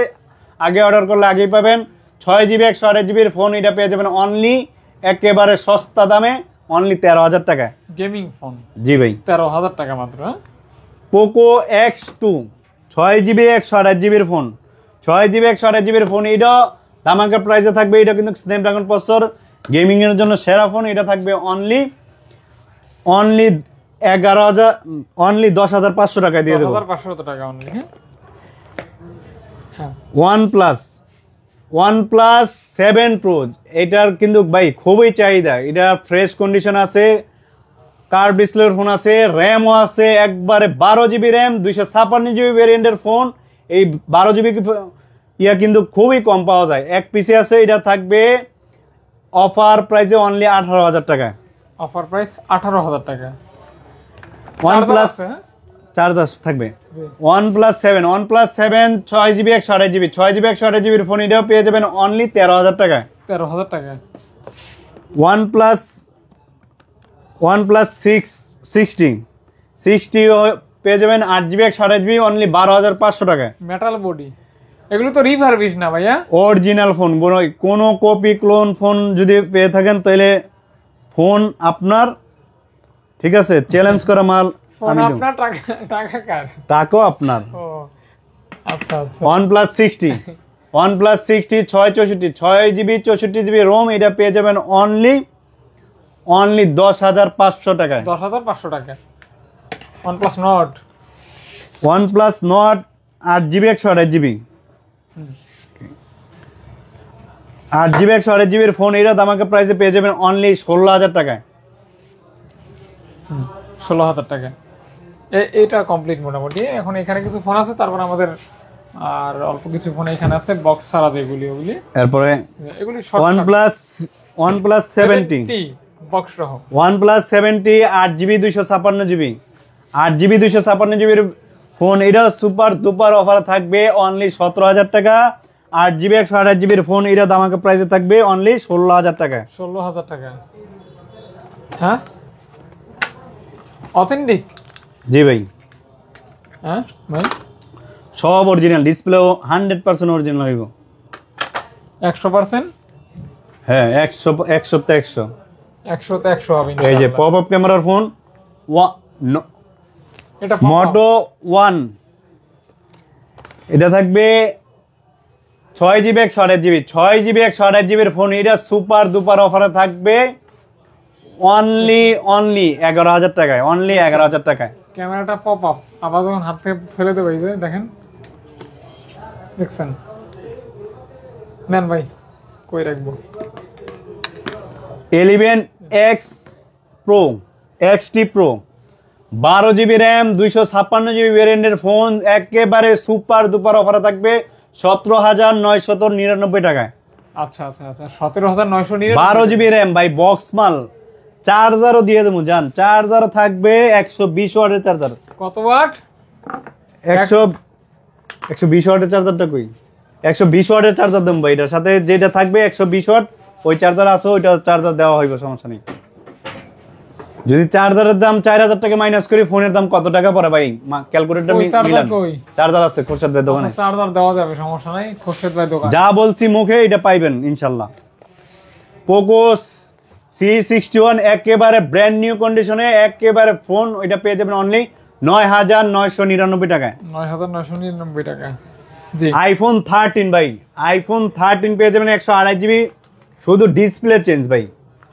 Speaker 2: আগে অর্ডার করলে আগেই পাবেন। 6GB 128GB এর ফোন। এটা পেয়ে যাবেন অনলি একেবারে সস্তা দামে অনলি 13,000 টাকায়,
Speaker 1: গেমিং ফোন।
Speaker 2: জি ভাই।
Speaker 1: 13,000 টাকা মাত্র।
Speaker 2: পোকো X2 6GB 128GB এর ফোন, 6GB 128GB এর ফোন। এটা ধামাকা প্রাইসে থাকবে। এটা কিন্তু স্ন্যাপড্রাগন প্রসেসর, গেমিং এর জন্য সেরা ফোন। এটা থাকবে অনলি 10,500 টাকায় দিয়ে দেবো।
Speaker 1: 10,500 টাকা অনলি। হ্যাঁ,
Speaker 2: OnePlus 7 Pro, এটার কিন্তু ভাই খুবই চাহিদা। এটা ফ্রেশ কন্ডিশন আছে, কার্ভ ডিসপ্লের ফোন আছে, র্যামও আছে একবারে 12GB র্যাম, 256GB ভ্যারিয়েন্টের ফোন। এই 12GB ইয়া কিন্তু খুবই কম পাওয়া যায়, এক পিসে আছে। এটা থাকবে অফার প্রাইসে অনলি 18,000 টাকা,
Speaker 1: অফার প্রাইস 18,000 টাকা।
Speaker 2: OnePlus চার্জার থাকবে। OnePlus 7 6GB 128GB, 6GB 128GB এর ফোন। এটাও পেয়ে যাবেন অনলি 13,000 টাকা,
Speaker 1: 13,000 টাকা।
Speaker 2: OnePlus 60 পেয়ে যাবেন 8GB 128GB অনলি 12,500 টাকা।
Speaker 1: মেটাল বডি, এগুলো তো রিভারবিশ না ভাইয়া,
Speaker 2: অরিজিনাল ফোন। কোনো কপি ক্লোন ফোন যদি পেয়ে থাকেন তাহলে ফোন আপনার, ঠিক আছে, চ্যালেঞ্জ করা মাল
Speaker 1: ফোন আপনার, টাকা টাকা কার?
Speaker 2: টাকাও আপনার।
Speaker 1: ও আচ্ছা আচ্ছা।
Speaker 2: OnePlus 60 6GB 64GB রোম, এটা পেয়ে যাবেন অনলি 10,500 টাকায়।
Speaker 1: 10,500 টাকা। OnePlus Nord
Speaker 2: OnePlus Nord 8GB 128GB 8GB 128GB phone, এটা দামাকা প্রাইসে পেয়ে যাবেন অনলি 16,000 টাকায়।
Speaker 1: 16,000 টাকা। এটা কমপ্লিট মোটামুটি। এখন এখানে কিছু ফোন আছে, তারপর আমাদের আর অল্প কিছু ফোন এখানে আছে, বক্স ছাড়া যেগুলি ওগুলি।
Speaker 2: এরপরে
Speaker 1: এগুলি
Speaker 2: OnePlus 70
Speaker 1: বক্স সহ।
Speaker 2: OnePlus 70 8GB 256GB 8GB 256GB phone, এটা সুপার দুপার অফার থাকবে অনলি 17,000 টাকা। 8GB 128GB ফোন, এটা দামাকা প্রাইসে থাকবে অনলি 16,000 টাকায়।
Speaker 1: 16,000 টাকা। হ্যাঁ অথেন্টিক?
Speaker 2: জি ভাই,
Speaker 1: হ্যাঁ ভাই
Speaker 2: সব অরিজিনাল, ডিসপ্লে 100% অরিজিনাল হইব।
Speaker 1: 100%?
Speaker 2: হ্যাঁ 100 100 100
Speaker 1: 100-তে 100 হবে।
Speaker 2: এই যে পপ আপ ক্যামেরার ফোন
Speaker 1: এটা
Speaker 2: Moto One, এটা থাকবে 6GB 128GB 128GB ফোন, এটা সুপার দুপার অফারে থাকবে অনলি 11,000 টাকায়। অনলি 11,000 টাকায়।
Speaker 1: ক্যামেরাটা পপ আপ, আবার যখন হাত থেকে ফেলে দেবো এই যে দেখেন, দেখছেন? নেন ভাই, কই রাখবো?
Speaker 2: 11X Pro XT Pro 12GB RAM 256GB ভ্যারিয়েন্টের ফোন, একেবারে সুপার দুপার অফারে থাকবে 17,999 টাকায়।
Speaker 1: আচ্ছা আচ্ছা আচ্ছা, 17,999।
Speaker 2: 12GB র্যাম ভাই, বক্স মাল। চার্জারও দিয়ে দেবো জান, চার্জারও থাকবে 120 ওয়াটের চার্জার।
Speaker 1: কত ওয়াট?
Speaker 2: 120 ওয়াটের চার্জারটা কই? 120 ওয়াটের চার্জার দেবো ভাই, এটার সাথে যেটা থাকবে 120 ওয়াট, ওই চার্জার আছে, ওইটা চার্জার দেওয়া হইবে, সমস্যা নেই। যদি চার্জারের দাম 4,000 টাকা মাইনাস করি, ফোনের দাম কত টাকা পড়ে ভাই? Calculator Milan. চার্জার আছে খোরশেদ ভাই দোকানে,
Speaker 1: চার্জার দেওয়া যাবে, সমস্যা নাই, খোরশেদ ভাই দোকান।
Speaker 2: যা বলছি মুখে এটা পাইবেন ইনশাল্লাহ। পোকো C61 একেবারে ব্র্যান্ড নিউ কন্ডিশনে একেবারে ফোন, ওইটা পেয়ে যাবেন অনলি 9,999 টাকায়।
Speaker 1: 9,999 টাকা। জি।
Speaker 2: আইফোন 13 ভাই, আইফোন 13 পেয়ে যাবেন 128GB, শুধু ডিসপ্লে চেঞ্জ ভাই।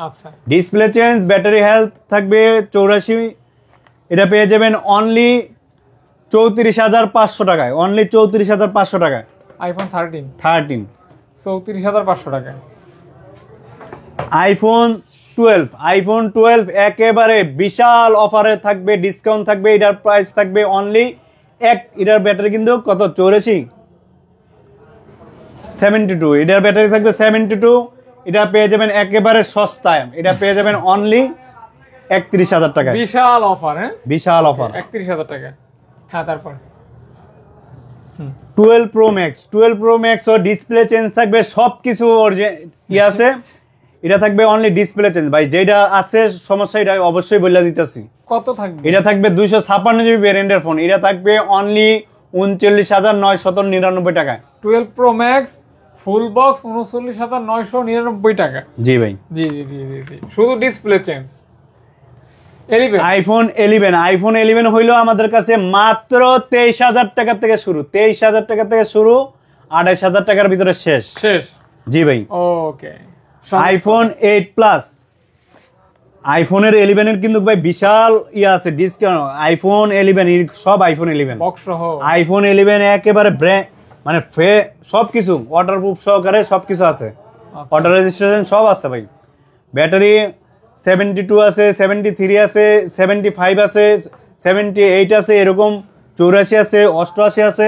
Speaker 1: আচ্ছা,
Speaker 2: ডিসপ্লে চেঞ্জ, ব্যাটারি হেলথ থাকবে 84, এটা পেয়ে যাবেন অনলি 34,500 টাকায়। অনলি 34,500 টাকায়
Speaker 1: আইফোন 13 34,500 টাকা।
Speaker 2: আইফোন 12 একেবারে বিশাল অফারে থাকবে, ডিসকাউন্ট থাকবে, এটার প্রাইস থাকবে অনলি এটার ব্যাটারি কিন্তু কত 72, এটার ব্যাটারি থাকবে 72, এটা পেয়ে যাবেন একেবারে সস্তায়, এটা পেয়ে যাবেন অনলি 31,000 টাকা।
Speaker 1: বিশাল অফার। হ্যাঁ
Speaker 2: বিশাল অফার,
Speaker 1: 31,000 টাকা। হ্যাঁ তারপর
Speaker 2: 12 Pro Max ও ডিসপ্লে চেঞ্জ থাকবে, সবকিছু আছে, এটা থাকবে অনলি ডিসপ্লে চেঞ্জ ভাই, যেটা আছে সমস্যা এটা অবশ্যই বলে দিতেছি।
Speaker 1: কত থাকবে?
Speaker 2: এটা থাকবে 256GB ভ্যারিয়েন্টের ফোন, এটা থাকবে অনলি 39,999 টাকায়।
Speaker 1: 12 Pro Max ফুল বক্স 39,999 টাকা।
Speaker 2: জি ভাই,
Speaker 1: জি জি জি জি জি, শুধু ডিসপ্লে চেঞ্জ।
Speaker 2: আইফোন 11 হইলো আমাদের কাছে মাত্র 23,000 টাকা থেকে শুরু, 23,000 টাকা থেকে শুরু, 28,000 টাকার ভিতরে শেষ। জি ভাই।
Speaker 1: ওকে।
Speaker 2: আইফোন 8 প্লাস, আইফোনের 11 কিন্তু ভাই বিশাল আছে ডিসকাউন্ট। আইফোন 11 সব আইফোন 11
Speaker 1: বক্স সহ,
Speaker 2: আইফোন 11 একেবারে মানে সবকিছু ওয়াটারপ্রুফ সহকারে সবকিছু আছে, ওয়াটার রেজিস্ট্রেশন সব আছে ভাই। ব্যাটারি 72 আছে, 73 আছে, 75 আছে, 78 আছে, এরকম 84 আছে, 88 আছে,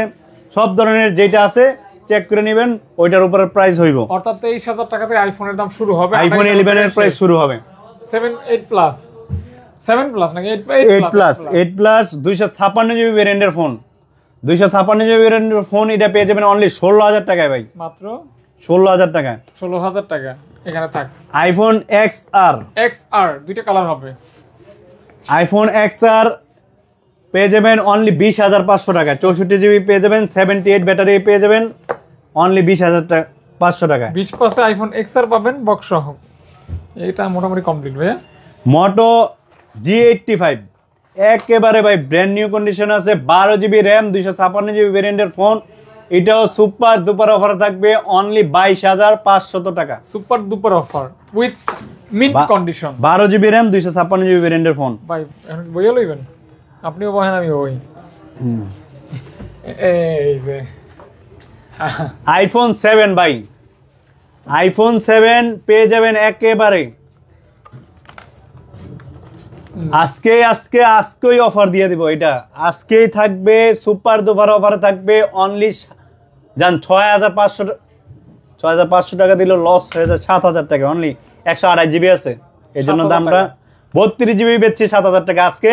Speaker 2: সব ধরনের যেটা আছে চেক করে নেবেন, ওইটার উপরে প্রাইস হইব।
Speaker 1: অর্থাৎ 23,000 টাকা থেকে আইফোনের দাম শুরু হবে।
Speaker 2: আইফোন 11 এর প্রাইস শুরু হবে
Speaker 1: 8 প্লাস নাকি
Speaker 2: 8 প্লাস 256GB ভ্যারিয়েন্টের ফোন, 256GB ভ্যারিয়েন্টের ফোন, এটা পেয়ে যাবেন অনলি 16,000 টাকায় ভাই,
Speaker 1: মাত্র
Speaker 2: 16,000 টাকায়।
Speaker 1: 16,000 টাকা এখানে থাক।
Speaker 2: আইফোন XR
Speaker 1: দুইটা কালার হবে।
Speaker 2: আইফোন XR পেয়ে যাবেন অনলি 20,500 টাকায়, 64GB পেয়ে যাবেন, 78 ব্যাটারি পেয়ে যাবেন অনলি 20,500 টাকায়।
Speaker 1: 20 আইফোন XR পাবেন বক্স সহ, এটা মোটামুটি কমপ্লিট ভাইয়া।
Speaker 2: মোটো G85 একেবারে ভাই ব্র্যান্ড নিউ কন্ডিশন আছে, 12 GB র্যাম 256 GB ভেরিয়েন্টের ফোন। এটাও সুপার দুপার অফারে থাকবে অনলি 22,500 টাকা।
Speaker 1: Super duper offer with mint condition,
Speaker 2: 12 GB RAM 256 GB ভেরিয়েন্টের ফোন।
Speaker 1: ভাই এখন বইয়া লইবেন, আপনিও বহেন আমিও বই। এই যে
Speaker 2: আইফোন 7 ভাই, আইফোন 7 পেয়ে যাবেন একেবারে আজকেই অফার দিয়ে দিব। এটা আজকেই থাকবে, সুপার দুপার অফারে থাকবে অনলি জান 6,500 টাকা দিলে লস হয়ে যায়, 7,000 টাকা অনলি। 128 GB আছে, এই জন্য দামটা 32 GB বেচছি 7,000 টাকা। আজকে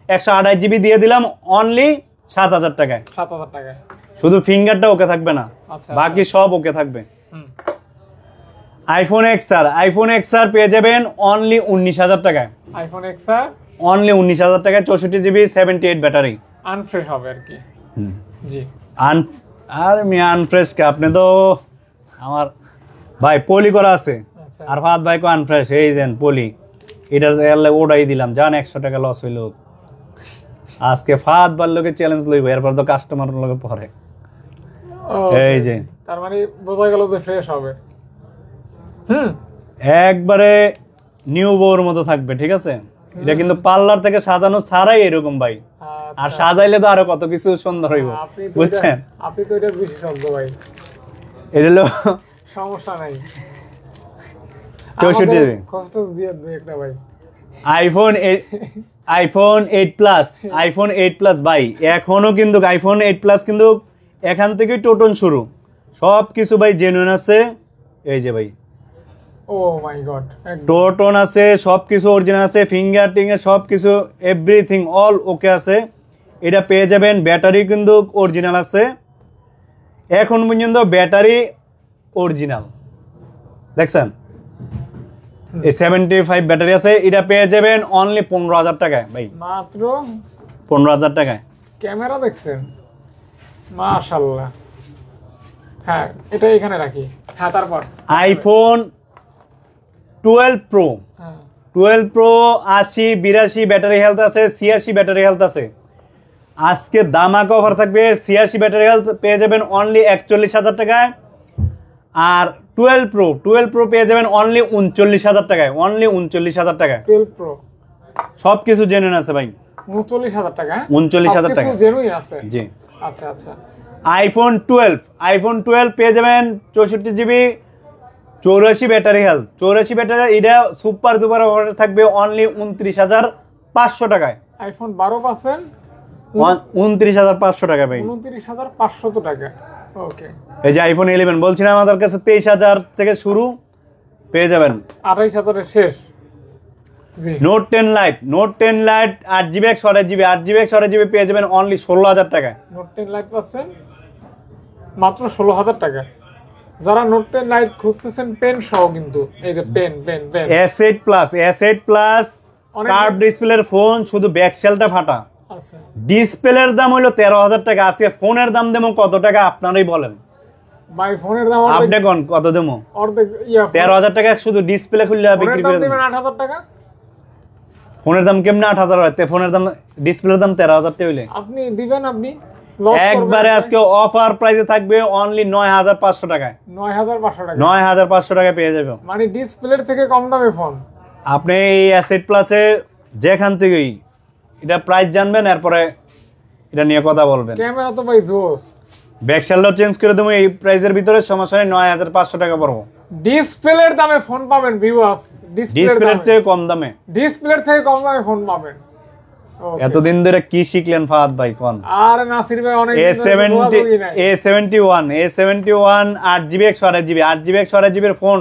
Speaker 2: 128 GB দিয়ে দিলাম অনলি 7,000 টাকায়।
Speaker 1: 7,000 টাকায়
Speaker 2: শুধু ফিঙ্গারটা ওকে থাকবে না,
Speaker 1: আচ্ছা,
Speaker 2: বাকি সব ওকে থাকবে। আইফোন আইফোন এক্সআর পেয়ে যাবেন অনলি 19,000 টাকায়।
Speaker 1: আইফোন এক্সআর
Speaker 2: অনলি 19,000 টাকায়, 64 GB 78 ব্যাটারি।
Speaker 1: আনফ্রেশ হবে আর কি। জি
Speaker 2: আর মি আনফ্রেশ কে আপনি তো আমার ভাই পলি করা আছে,
Speaker 1: আচ্ছা
Speaker 2: আর ফাদ ভাই কো আনফ্রেশ, এই দেন পলি। এটার ওটাই দিলাম, জান 100 টাকা লস হইল। আজকে ফাদ বার লোকে চ্যালেঞ্জ লইব, এরপর তো কাস্টমার লোকে পরে। এই যে
Speaker 1: তার মানে বোঝা গেল যে ফ্রেশ হবে।
Speaker 2: একবারে নিউ বউর মতো থাকবে, ঠিক আছে? এটা কিন্তু পার্লার থেকে সাজানো ছাড়াই এরকম ভাই, আর সাজাইলে তো আরো কত কিছু সুন্দর হইব, বুঝছেন?
Speaker 1: আপনি তো এটার বিশেষজ্ঞ ভাই,
Speaker 2: এটা হলো
Speaker 1: সমস্যা নাই।
Speaker 2: 64 GB
Speaker 1: কষ্ট দিয়ে দুই একটা ভাই।
Speaker 2: আইফোন 8 প্লাস, আইফোন 8 প্লাস ভাই এখনো কিন্তু আইফোন 8 প্লাস কিন্তু এখান থেকেই টোটন শুরু, সব কিছু ভাই জেনুইন আছে। এই যে ভাই
Speaker 1: ও মাই গড,
Speaker 2: টোটন আছে, সবকিছু অরিজিনাল আছে, ফিঙ্গারপ্রিন্ট এ সবকিছু এভরিথিং অল ওকে আছে। এটা পেয়ে যাবেন, ব্যাটারি কিন্তু অরিজিনাল আছে, এখন পর্যন্ত ব্যাটারি অরিজিনাল দেখছেন। এই 75 ব্যাটারি আছে, এটা পেয়ে যাবেন অনলি 15,000 টাকায় ভাই,
Speaker 1: মাত্র
Speaker 2: 15,000 টাকায়।
Speaker 1: ক্যামেরা দেখছেন, মাশাআল্লাহ। হ্যাঁ এটা এখানে রাখি। হ্যাঁ তারপর
Speaker 2: আইফোন 12 প্রো,
Speaker 1: হ্যাঁ
Speaker 2: 12 প্রো 80 82 ব্যাটারি হেলথ আছে, 86 ব্যাটারি হেলথ আছে। আজকে দামাকা অফার থাকবে, 86 ব্যাটারি হেলথ পেয়ে যাবেন অনলি 41,000 টাকায়। আর 12 প্রো পেয়ে যাবেন অনলি 39,000 টাকায়, অনলি 39,000 টাকায়।
Speaker 1: 12 প্রো
Speaker 2: সবকিছু জেনুইন আছে ভাই,
Speaker 1: 39,000 টাকা।
Speaker 2: 39,000 টাকা
Speaker 1: জেনুইন আছে,
Speaker 2: জি।
Speaker 1: আচ্ছা আচ্ছা।
Speaker 2: আইফোন 12 পেয়ে যাবেন 64 GB 84 ব্যাটারি হেলথ, 84 ব্যাটারি। এটা সুপার দুপার অফার থাকবে অনলি 29,500 টাকায়।
Speaker 1: আইফোন 12 পাচ্ছেন
Speaker 2: 29,500 টাকা ভাই,
Speaker 1: 29,500 টাকা। ওকে,
Speaker 2: এই যে আইফোন 11 বলছিলাম আমাদের কাছে 23,000 থেকে শুরু, পেয়ে যাবেন
Speaker 1: 28,000 এর শেষ। জি
Speaker 2: নোট 10 লাইট 8GB 128GB পেয়ে যাবেন অনলি 16,000 টাকায়।
Speaker 1: নোট 10 লাইট পাচ্ছেন মাত্র 16,000 টাকা। যারা নোট 10 লাইট খুঁজতেছেন পেন সহ, কিন্তু এই যে পেন
Speaker 2: S8 প্লাস কার্ভ ডিসপ্লের ফোন, শুধু ব্যাক সেলটা ফাটা।
Speaker 1: আচ্ছা,
Speaker 2: ডিসপ্লের দাম হলো 13,000 টাকা। আজকে ফোনের দাম দেবো কত টাকা আপনারাই বলেন,
Speaker 1: ভাই ফোনের দাম
Speaker 2: আপনি কোন কত দেবো?
Speaker 1: অর্ধেক
Speaker 2: 13,000 টাকা শুধু ডিসপ্লে খুললে বিক্রি করে দেবেন।
Speaker 1: 8,000 টাকা
Speaker 2: ফোনের দাম কেমনে 8,000 হয়? ফোনের দাম ডিসপ্লের দাম 13,000 টাকা হইলে
Speaker 1: আপনি দিবেন, আপনি
Speaker 2: একবারে আজকে অফার প্রাইসে থাকবে অনলি 9,500 টাকায়।
Speaker 1: 9,500 টাকা,
Speaker 2: 9,500 টাকায় পেয়ে যাবে।
Speaker 1: মানে ডিসপ্লের থেকে কম দামে ফোন।
Speaker 2: আপনি এই S8 প্লাসে যেখান থেকেই এটা প্রাইস জানবেন, এরপরে এটা নিয়ে কথা বলবেন।
Speaker 1: ক্যামেরা তো ভাই জোস,
Speaker 2: ব্যাকসেলটাও চেঞ্জ করে দেবো এই প্রাইসের ভিতরে, সমস্যা নেই। 9,500 টাকা পড়বো।
Speaker 1: ডিসপ্লের দামে ফোন পাবেন ভিউয়ার্স,
Speaker 2: ডিসপ্লের চেয়ে কম দামে,
Speaker 1: ডিসপ্লের থেকে কম দামে ফোন পাবেন।
Speaker 2: এতদিন ধরে কি শিখলেন ফাহাদ ভাই কোন?
Speaker 1: আর নাসির ভাই অনেক
Speaker 2: A71 8GB 128GB এর ফোন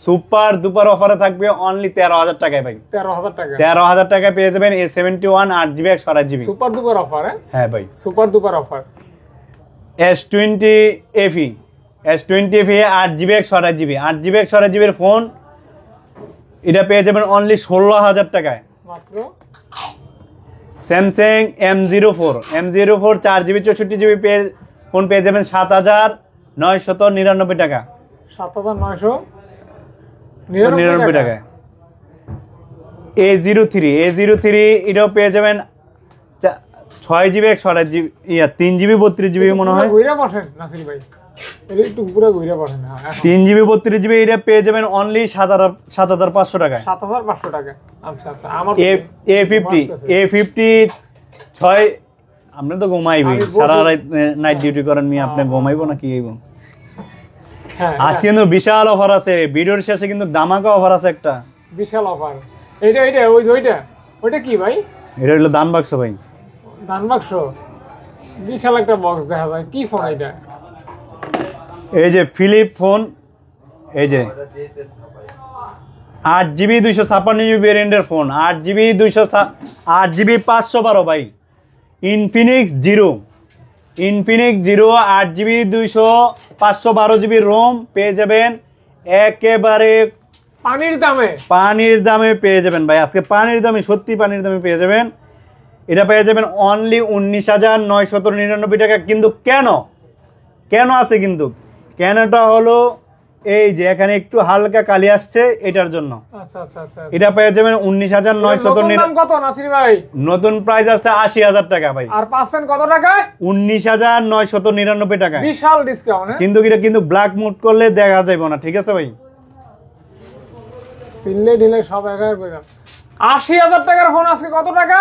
Speaker 2: সুপার দুপার অফারে থাকবে অনলি 13,000 টাকায় ভাই।
Speaker 1: 13,000 টাকা,
Speaker 2: 13,000 টাকায় পেয়ে যাবেন A71 8GB 128GB
Speaker 1: super দুপার offer.
Speaker 2: হ্যাঁ ভাই,
Speaker 1: super দুপার offer.
Speaker 2: S20 FE 8GB 128GB এর ফোন, এটা পেয়ে যাবেন অনলি 16,000 টাকায়
Speaker 1: মাত্র।
Speaker 2: Samsung M04 4GB 64GB phone পেয়ে যাবেন 7,999 টাকা।
Speaker 1: 7,999 টাকায়।
Speaker 2: A03 এটাও পেয়ে যাবেন 6GB 128GB 3GB 32GB মনে হয়।
Speaker 1: ঘুরে বসেন নাসির ভাই, এটা একটু পুরো ঘুরে বসেন। হ্যাঁ
Speaker 2: 3GB 32GB এটা পেয়ে যাবেন অনলি 7,500 টাকায়।
Speaker 1: 7,500 টাকা। আচ্ছা আচ্ছা, আমার
Speaker 2: A50 6 আপনি তো ঘুমাইবেন সারা রাত নাইট ডিউটি করেন, আপনি ঘুমাইবো না কি হইব?
Speaker 1: হ্যাঁ
Speaker 2: আজকে কিন্তু বিশাল অফার আছে, ভিডিওর শেষে কিন্তু ধামাকা অফার আছে একটা
Speaker 1: বিশাল অফার। ওইটা ওইটা কি ভাই?
Speaker 2: এটা হলো দান বাক্স ভাই,
Speaker 1: দান বাক্স। বিশাল একটা বক্স দেখা যায়, কি ফোন এটা?
Speaker 2: এই যে ফিলিপ ফোন, এই যে 8GB 256GB ভেরিয়েন্টের ফোন, 8GB 512 ভাই, Infinix zero 8GB 512GB Rome পেয়ে যাবেন একেবারে পানির দামে পেয়ে যাবেন ভাই। আজকে পানির দামে, সত্যি পানির দামে পেয়ে যাবেন। এটা পেয়ে যাবেন অনলি 19,999 টাকা। কিন্তু কেন আছে কিন্তু? কেনটা হলো এই যে এখানে একটু হালকা কালি আসছে, এটার জন্য।
Speaker 1: আচ্ছা আচ্ছা আচ্ছা,
Speaker 2: এটা পেয়ে যাবেন 19,999।
Speaker 1: কত নাসির ভাই?
Speaker 2: নতুন প্রাইস আছে 80,000 টাকা ভাই।
Speaker 1: আর পাচ্ছেন কত টাকায়?
Speaker 2: 19,999 টাকা।
Speaker 1: বিশাল ডিসকাউন্ট।
Speaker 2: কিন্তু এটা কিন্তু ব্ল্যাক মুড করলে দেখা যাবে না, ঠিক আছে ভাই?
Speaker 1: সিললে ঢিলে সব একাই কইরাম। 80,000 টাকার ফোন আজকে কত টাকা?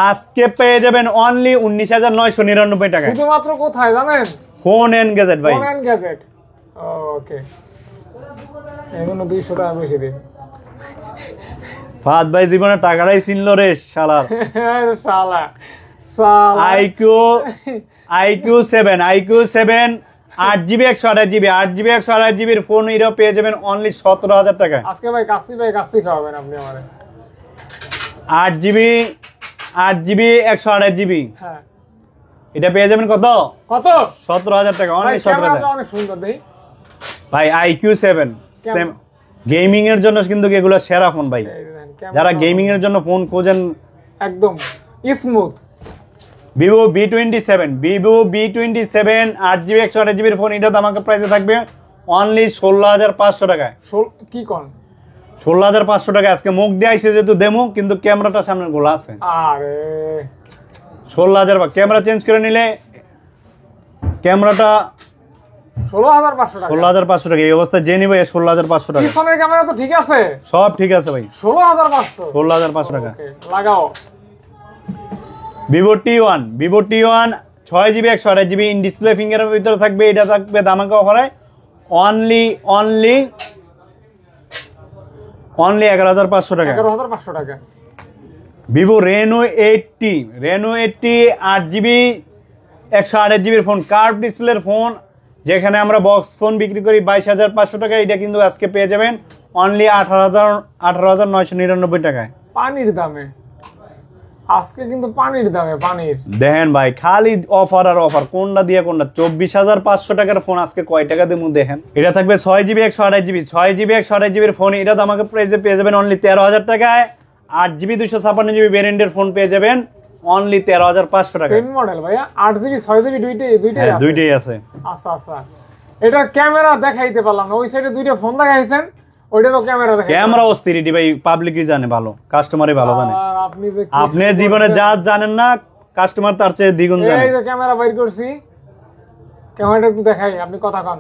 Speaker 2: আজকে পেয়ে যাবেন অনলি 19,999 টাকা।
Speaker 1: শুধুমাত্র কোথায় জানেন?
Speaker 2: ফোন এন্ড গ্যাজেট ভাই।
Speaker 1: Phone and gadget. ওকে, এগুলো 200 টাকা বেশি দিন।
Speaker 2: ফাদ ভাই জীবনে টাকাটাই চিনলো রে শালার।
Speaker 1: শালা
Speaker 2: IQ7 8GB 128GB এর ফোন এটাও পেয়ে যাবেন অনলি 17,000 টাকা।
Speaker 1: আজকে ভাই কাচ্চি খাওয়াবেন আপনি আমারে।
Speaker 2: 8GB 128GB,
Speaker 1: হ্যাঁ
Speaker 2: এটা পেয়ে যাবেন কত 17,000 টাকা, অনলি 17,000।
Speaker 1: অনেক সুন্দর দেই
Speaker 2: ভাই IQ7 গেমিং এর জন্য কিন্তু এগুলো সেরা ফোন ভাই। যারা গেমিং এর জন্য ফোন খোঁজেন
Speaker 1: একদম smooth.
Speaker 2: Vivo B27 8GB 128GB এর ফোন, এটা আমাকে প্রাইসে থাকবে অনলি 16,500 টাকায়।
Speaker 1: কি কোন
Speaker 2: 16,500 টাকা? আজকে মুখ দিয়ে আইছে যেহেতু দেমো, কিন্তু ক্যামেরাটা সামনে গোলা আছে।
Speaker 1: আরে
Speaker 2: 16,000 ক্যামেরা চেঞ্জ করে নিলে ক্যামেরাটা
Speaker 1: 16,500 টাকা।
Speaker 2: 16,500 টাকা এই অবস্থায় যে নিবে 16,500 টাকা।
Speaker 1: পিছনের ক্যামেরা তো ঠিক আছে,
Speaker 2: সব ঠিক আছে ভাই।
Speaker 1: 16,500
Speaker 2: টাকা।
Speaker 1: লাগাও।
Speaker 2: Vivo T1 6GB 128GB in display ফিঙ্গারের ভিতরে থাকবে। এটা থাকবে ধামাকা অফারে অনলি 11,500 টাকা।
Speaker 1: 11,500 টাকা।
Speaker 2: Vivo Reno 80 8GB 128GB phone, curve ডিসপ্লের ফোন, যেখানে আমরা বক্স ফোন বিক্রি করি 22,500 টাকা। এটা কিন্তু আজকে পেয়ে যাবেন অনলি 18,999 টাকায়।
Speaker 1: পানির দামে আজকে কিন্তু পানির
Speaker 2: দেখেন ভাই, খালি অফার আর অফার, কোনটা দিয়ে কোনটা। 24,500 টাকার ফোন আজকে কয় টাকা দেবো দেখেন। এটা থাকবে 6GB 128GB এর ফোন, এটা তো আমাকে প্রাইসে পেয়ে যাবেন অনলি 13,000 টাকায়। 8GB 256GB ভেরিয়েন্টের ফোন পেয়ে যাবেন অনলি 13,500 টাকা।
Speaker 1: সেম মডেল ভাইয়া, 8GB 6GB
Speaker 2: দুইটাই আছে।
Speaker 1: আচ্ছা আচ্ছা, এটার ক্যামেরা দেখাইতে পারলাম না। ওই সাইডে দুইটা ফোন দেখাইছেন, ওইটারও ক্যামেরা দেখাই।
Speaker 2: ক্যামেরা অস্থিরিটি ভাই, পাবলিকই জানে ভালো, কাস্টমারই ভালো জানে। আপনি জীবনে যা জানেন না, কাস্টমার তার চেয়ে দ্বিগুণ জানে।
Speaker 1: এই যে ক্যামেরা বাইর করছি, ক্যামেরাটা একটু দেখাই, আপনি কথা কন।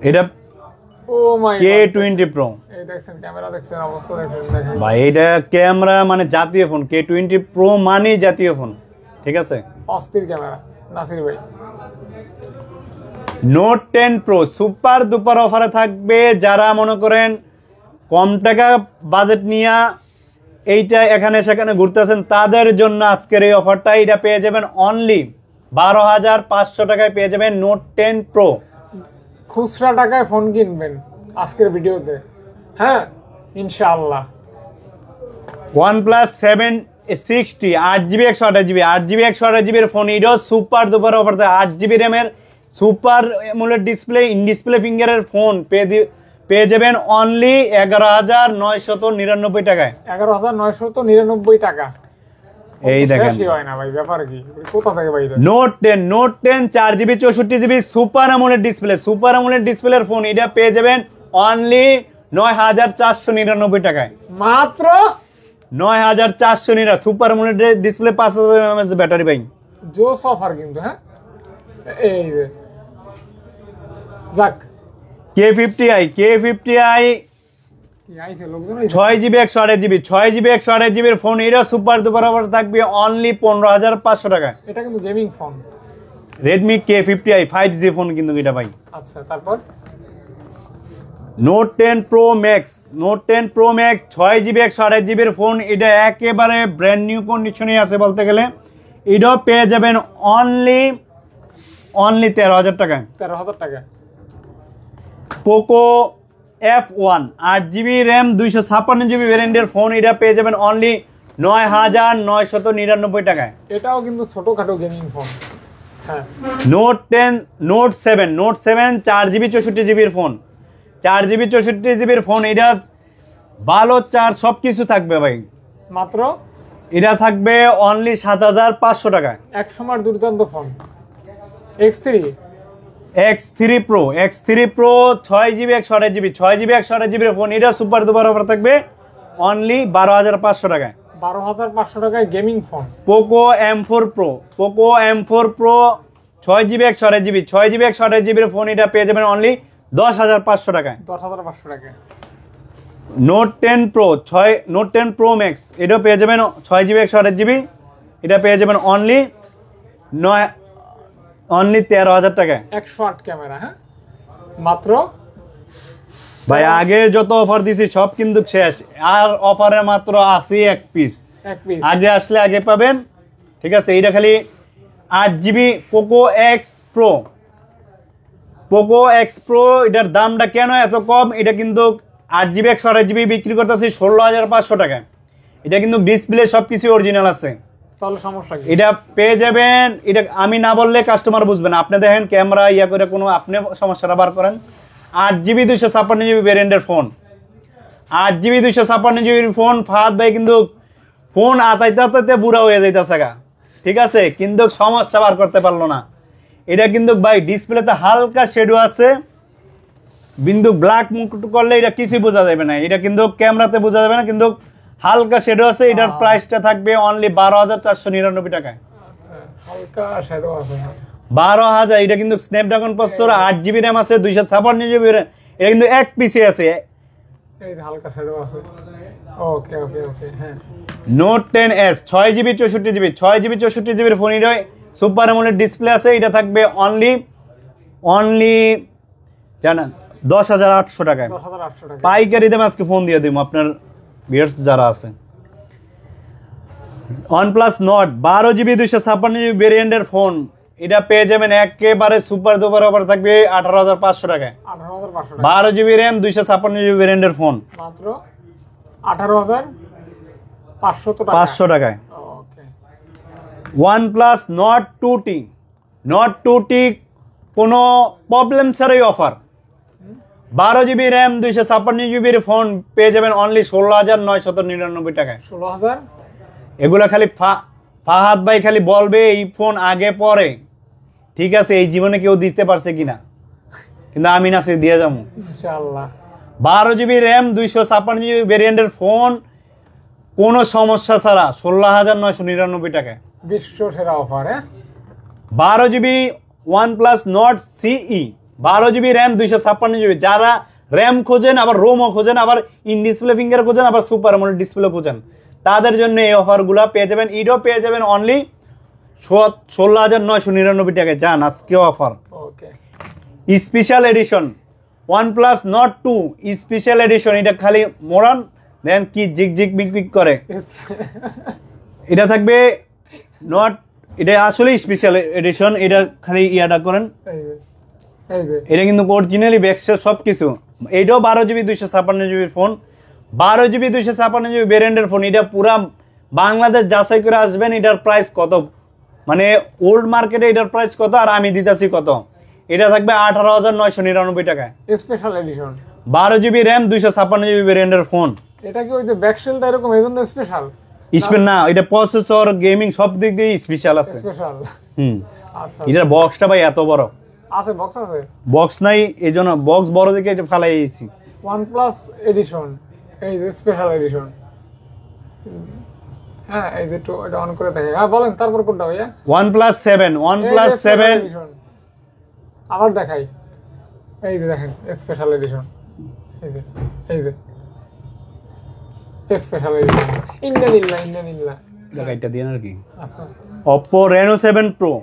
Speaker 2: এটা
Speaker 1: ও মাই
Speaker 2: K20 Pro।
Speaker 1: এই দেখছেন ক্যামেরা, দেখছেন অবস্থা, দেখছেন দেখেন
Speaker 2: ভাই, এটা ক্যামেরা মানে জাতীয় ফোন। K20 Pro মানে জাতীয় ফোন, ঠিক আছে?
Speaker 1: অস্থির ক্যামেরা নাসির ভাই।
Speaker 2: Note 10 Pro সুপার দুপার অফারে থাকবে। যারা মনে করেন কম টাকা বাজেট নিয়ে এইটা এখানে সেখানে ঘুরতেছেন, তাদের জন্য আজকের এই অফারটা। এটা পেয়ে যাবেন অনলি 12,500 টাকায় পেয়ে যাবেন Note 10 Pro।
Speaker 1: খুচরা টাকায় ফোন কিনবেন আজকের ভিডিওতে, হ্যাঁ ইনশাআল্লাহ।
Speaker 2: OnePlus 760 8GB 128GB এর ফোন, এটাও সুপার দুপার অফার। 8GB র্যামের super AMOLED display in display ফিঙ্গারের ফোন পেয়ে যাবেন অনলি 11,999 টাকায়।
Speaker 1: 11,999 টাকা।
Speaker 2: এই দেখেন,
Speaker 1: হয় না ভাই, ব্যাপার কি? কোথা থেকে ভাই?
Speaker 2: Note 10 4GB 64GB super AMOLED ডিসপ্লের ফোন, এটা পেয়ে যাবেন অনলি 9,499 টাকায়,
Speaker 1: মাত্র
Speaker 2: 9,499 super AMOLED display 5000 mAh battery ভাই।
Speaker 1: জোস অফার কিন্তু, হ্যাঁ এই যে যাক
Speaker 2: K50i
Speaker 1: কি আইছে লোকজন
Speaker 2: 6GB 128GB 6GB 128GB এর ফোন, এটা সুপার ডুপার অফার থাকবে অনলি 15,500 টাকায়।
Speaker 1: এটা কিন্তু gaming phone.
Speaker 2: Redmi K50i 5G phone কিন্তু এটা ভাই।
Speaker 1: আচ্ছা তারপর
Speaker 2: Note 10 Pro Max 6GB 128GB এর ফোন, এটা একেবারে ব্র্যান্ড নিউ কন্ডিশনে আছে বলতে গেলে। এটাও পেয়ে যাবেন অনলি 13,000 টাকায়।
Speaker 1: 13,000 টাকা।
Speaker 2: Poco F1 8GB RAM 256GB ভ্যারিয়েন্টের ফোন, এটা পেয়ে যাবেন অনলি 9,999 টাকায়।
Speaker 1: এটাও কিন্তু ছোটখাটো গেমিং ফোন। হ্যাঁ
Speaker 2: Note 7 4GB 64GB এর ফোন, 4GB 64GB এর ফোন, এটা ভালো চার্জ সবকিছু থাকবে ভাই।
Speaker 1: মাত্র
Speaker 2: এটা থাকবে অনলি 7,500 টাকায়।
Speaker 1: এক সময় দুর্দান্ত phone X3
Speaker 2: X3 Pro 6GB 128GB এর ফোন, এটা সুপার ডুপার অফার থাকবে অনলি 12,500 টাকায়।
Speaker 1: 12,500 টাকায় gaming phone.
Speaker 2: Poco M4 Pro 6GB 128GB এর ফোন, এটা পেয়ে যাবেন অনলি 10,500 টাকায়।
Speaker 1: 10,500 টাকা।
Speaker 2: Note 10 Pro Max, এটাও পেয়ে যাবেন 6GB 128GB, এটা পেয়ে যাবেন অনলি 13,000 টাকায়।
Speaker 1: 108 ক্যামেরা, হ্যাঁ মাত্র।
Speaker 2: ভাই আগে যত অফার দিছি সব কিন্তু শেষ, আর অফারে মাত্র আছে এক পিস। আগে আসলে আগে পাবেন, ঠিক আছে। এইটা খালি 8GB Poco X Pro, এটার দামটা কেন এত কম? এটা কিন্তু 8GB 128GB বিক্রি করতেছি 16,500 টাকায়। এটা কিন্তু ডিসপ্লে সবকিছু অরিজিনাল আছে,
Speaker 1: তাহলে সমস্যা কি?
Speaker 2: এটা পেয়ে যাবেন। এটা আমি না বললে কাস্টমার বুঝবে না। আপনি দেখেন ক্যামেরা ইয়া করে কোনো আপনি সমস্যাটা বার করেন। 8GB 256GB ভ্যারিয়েন্টের phone, 8GB 256GB phone, Fahad ভাই কিন্তু ফোন আতাইতে বুড়া হয়ে যাইতেছে গা, ঠিক আছে, কিন্তু সমস্যা বার করতে পারলো না। এটা কিন্তু ভাই ডিসপ্লেতে হালকা শেডো আছে, বিন্দু ব্ল্যাক মুখ করলে এটা কিছুই বোঝা যাবে না। এটা কিন্তু ক্যামেরাতে বোঝা যাবে না, কিন্তু হালকা শেডো আছে। এটার প্রাইসটা থাকবে অনলি 12,499 টাকায়।
Speaker 1: আচ্ছা হালকা শ্যাডো আছে
Speaker 2: 12,000। এটা কিন্তু স্ন্যাপড্রাগন প্রসেসর, 8GB RAM আছে, 256GB, এটা কিন্তু এক পিসে আছে।
Speaker 1: এই যে হালকা শ্যাডো আছে। ওকে হ্যাঁ।
Speaker 2: Note 10s 6GB 64GB এর ফোন, এটা সুপার AMOLED ডিসপ্লে আছে, এটা থাকবে অনলি জানেন 10,800 টাকায়।
Speaker 1: 10,800 টাকা
Speaker 2: পাইকারি দামে আজকে ফোন দিয়ে দিব আপনার ভিউয়ার্স যারা আছে। OnePlus Nord 12GB 256GB ভ্যারিয়েন্টের ফোন, এটা পেয়ে যাবেন একেবারে সুপার ডুপার অফার থাকবে 18,500 টাকায়।
Speaker 1: 18,500 টাকা।
Speaker 2: 12GB RAM 256GB ভ্যারিয়েন্টের ফোন,
Speaker 1: মাত্র 18,500 টাকা।
Speaker 2: 500 টাকায়।
Speaker 1: ওকে।
Speaker 2: OnePlus Nord 2T কোনো প্রবলেম ছাড়াই অফার। 12GB RAM 256GB এর ফোন পেয়ে যাবেন অনলি 16,999 টাকায়।
Speaker 1: 16,000।
Speaker 2: এগুলা খালি ফাহাদ ভাই খালি বলবে এই ফোন আগে পরে, ঠিক আছে, এই জীবনে কেউ দিতে পারছে কিনা, কিন্তু আমি না সে দিয়ে যাবো
Speaker 1: ইনশাআল্লাহ।
Speaker 2: 12GB RAM 256GB ভ্যারিয়েন্টের ফোন কোনো সমস্যা ছাড়া 16,999 টাকায়।
Speaker 1: বিশ্ব সেরা অফার। হ্যাঁ
Speaker 2: 12GB OnePlus Nord CE 12GB RAM 256GB, যারা র্যাম খোঁজেন, আবার রোমও খোঁজেন, আবার ইন ডিসপ্লে ফিঙ্গার খোঁজেন, আবার সুপার AMOLED ডিসপ্লে খোঁজেন, তাদের জন্য এই অফারগুলো পেয়ে যাবেন। ইডও পেয়ে যাবেন অনলি 16,999 টাকায়। যান আজকে offer.
Speaker 1: Okay.
Speaker 2: Special edition OnePlus Nord 2 special edition, এটা খালি মোড়ান দেন কি জিগ বিগ করে, এটা থাকবে নট, এটা আসলে স্পেশাল এডিশন, এটা খালি ইয়াটা করেন।
Speaker 1: এই যে
Speaker 2: এটা কিন্তু অরিজিনালি ব্যাকসেট সবকিছু। এইটাও 12GB 256GB phone, 12GB 256GB ভ্যারিয়েন্টের ফোন, এটা পুরা বাংলাদেশ যাচাই করে আসবেন। এটার প্রাইস কত, মানে ওল্ড মার্কেটে এটার প্রাইস কত আর আমি দিতেছি কত, এটা থাকবে 18,999 টাকায়।
Speaker 1: Special edition
Speaker 2: 12GB RAM 256GB ভ্যারিয়েন্টের ফোন।
Speaker 1: এটা কি ওই যে ব্যাকশেলটা এরকম এজন্য স্পেশাল?
Speaker 2: স্পেশাল না, এটা প্রসেসর গেমিং সব দিক দিয়ে স্পেশাল আছে।
Speaker 1: স্পেশাল। আচ্ছা
Speaker 2: এটার বক্সটা ভাই এত বড়
Speaker 1: আছে, বক্স আছে,
Speaker 2: বক্স নাই, এই জন্য বক্স বড় দেখে এটা ফালাই দিয়েছি।
Speaker 1: OnePlus এডিশন, এই যে স্পেশাল এডিশন। হ্যাঁ এই যে এটা অন করে দেখে। হ্যাঁ বলেন তারপর কোনটা ভাইয়া?
Speaker 2: OnePlus 7, OnePlus 7
Speaker 1: আবার দেখাই, এই যে দেখেন স্পেশাল এডিশন, এই যে স্পেশাল এডিশন। ইন্ডিয়ান
Speaker 2: এটা দিয়ে আর কি
Speaker 1: আচ্ছা।
Speaker 2: Oppo Reno 7 Pro,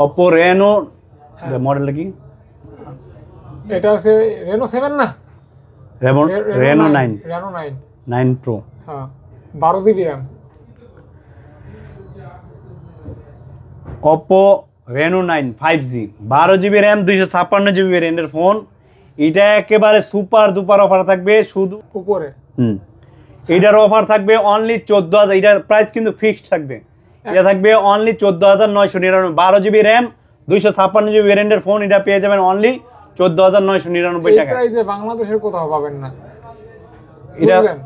Speaker 2: Oppo Reno মডেলটা কি?
Speaker 1: এটা হচ্ছে Reno 7 না,
Speaker 2: Reno 9,
Speaker 1: Reno 9
Speaker 2: 9 Pro।
Speaker 1: হ্যাঁ 12 GB RAM।
Speaker 2: Oppo Reno 9 5G, 12 GB RAM, 256 GB ভ্যারিয়েন্টের ফোন। এটা একেবারে সুপার দুপার অফার থাকবে শুধু
Speaker 1: উপরে।
Speaker 2: এটার অফার থাকবে অনলি 14,000। এটার প্রাইস কিন্তু ফিক্সড থাকবে। এটা থাকবে অনলি 14,999। 12 জিবি র্যাম, 256 জিবি ভ্যারিয়েন্টের ফোন, এটা পেয়ে যাবেন অনলি 14,999 টাকা।
Speaker 1: এই প্রাইসে বাংলাদেশের কোথাও পাবেন না
Speaker 2: এটা।
Speaker 1: বুঝলেন?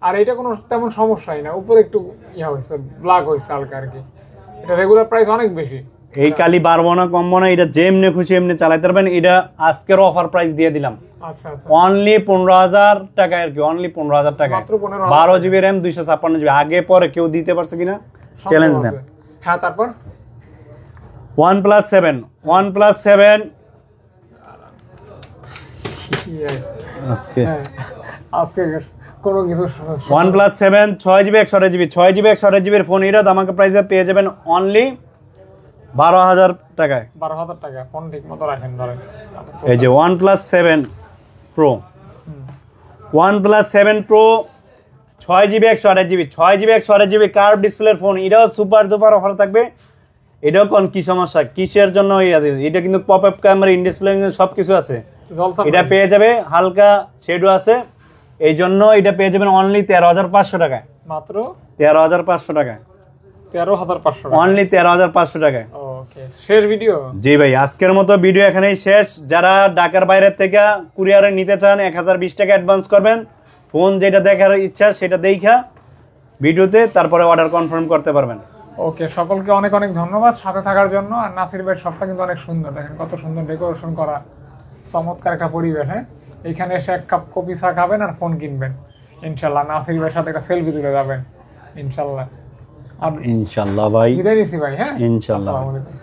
Speaker 1: আর এটা কোনো তেমন সমস্যাই না, উপরে একটু ইয়া হয়েছে, ব্ল্যাক হয়েছে হালকা আর কি। এটা রেগুলার প্রাইস অনেক বেশি।
Speaker 2: এই কালি বাড়বো না কমবো না, এটা যেমনি খুশি এমনি চালাতে পারবেন। এটা আজকের অফার প্রাইস দিয়ে দিলাম
Speaker 1: আচ্ছা আচ্ছা,
Speaker 2: অনলি 15,000 টাকা আর কি, অনলি 15,000 টাকা।
Speaker 1: মাত্র 15,000।
Speaker 2: 12 জিবি র্যাম, 256 জিবি। আগে পরে কেউ দিতে পারছে কিনা চ্যালেঞ্জ দেন।
Speaker 1: হ্যাঁ তারপর
Speaker 2: OnePlus 7, OnePlus 7 আজকে
Speaker 1: আজকে কোনো কিছু
Speaker 2: OnePlus 7 6 জিবি 128 জিবি, 6 জিবি 128 জিবির ফোন। এটা আমাকে প্রাইসে পেয়ে যাবেন অনলি 12,000 টাকায়।
Speaker 1: 12,000 টাকা। ফোন ঠিক মতো রাখেন ধরেন।
Speaker 2: এই যে OnePlus 7 Pro, OnePlus 7 Pro 6 GB 128 GB, 6 GB 128 GB curve ডিসপ্লের ফোন। এটাও সুপার দুপার অফার থাকবে। এটাও কোন কি সমস্যা, কিসের জন্য এটা কিন্তু pop up camera, in display সবকিছু আছে। এটা পেয়ে যাবে, হালকা শেডও আছে, এই জন্য এটা পেয়ে যাবেন অনলি 13,500 টাকায়।
Speaker 1: মাত্র
Speaker 2: 13,500 টাকায়,
Speaker 1: 13,500
Speaker 2: অনলি 13,500 টাকায়।
Speaker 1: ওকে, শেষ ভিডিও।
Speaker 2: জি ভাই, আজকের মতো ভিডিও এখানেই শেষ। যারা ঢাকার বাইরে থেকে কুরিয়ারে নিতে চান 1,020 টাকা অ্যাডভান্স করবেন। ফোন যেটা দেখার ইচ্ছা সেটা দেখা ভিডিওতে, তারপরে অর্ডার কনফার্ম করতে পারবেন।
Speaker 1: ওকে, সকলকে অনেক অনেক ধন্যবাদ সাথে থাকার জন্য। আর নাসির ভাইয়ের শপটা কিন্তু অনেক সুন্দর, দেখেন কত সুন্দর ডেকোরেশন করা, চমৎকার একটা পরিবেশ। হ্যাঁ, এখানে এসে এক কাপ কফি চা খাবেন আর ফোন কিনবেন ইনশাল্লাহ। নাসির ভাইয়ের সাথে একটা সেলফি তুলে যাবেন ইনশাল্লাহ। আর
Speaker 2: ইনশাল্লাহ ভাই,
Speaker 1: বিদায় নিচ্ছি ভাই। হ্যাঁ
Speaker 2: ইনশাল্লাহ।
Speaker 1: আসসালামু আলাইকুম।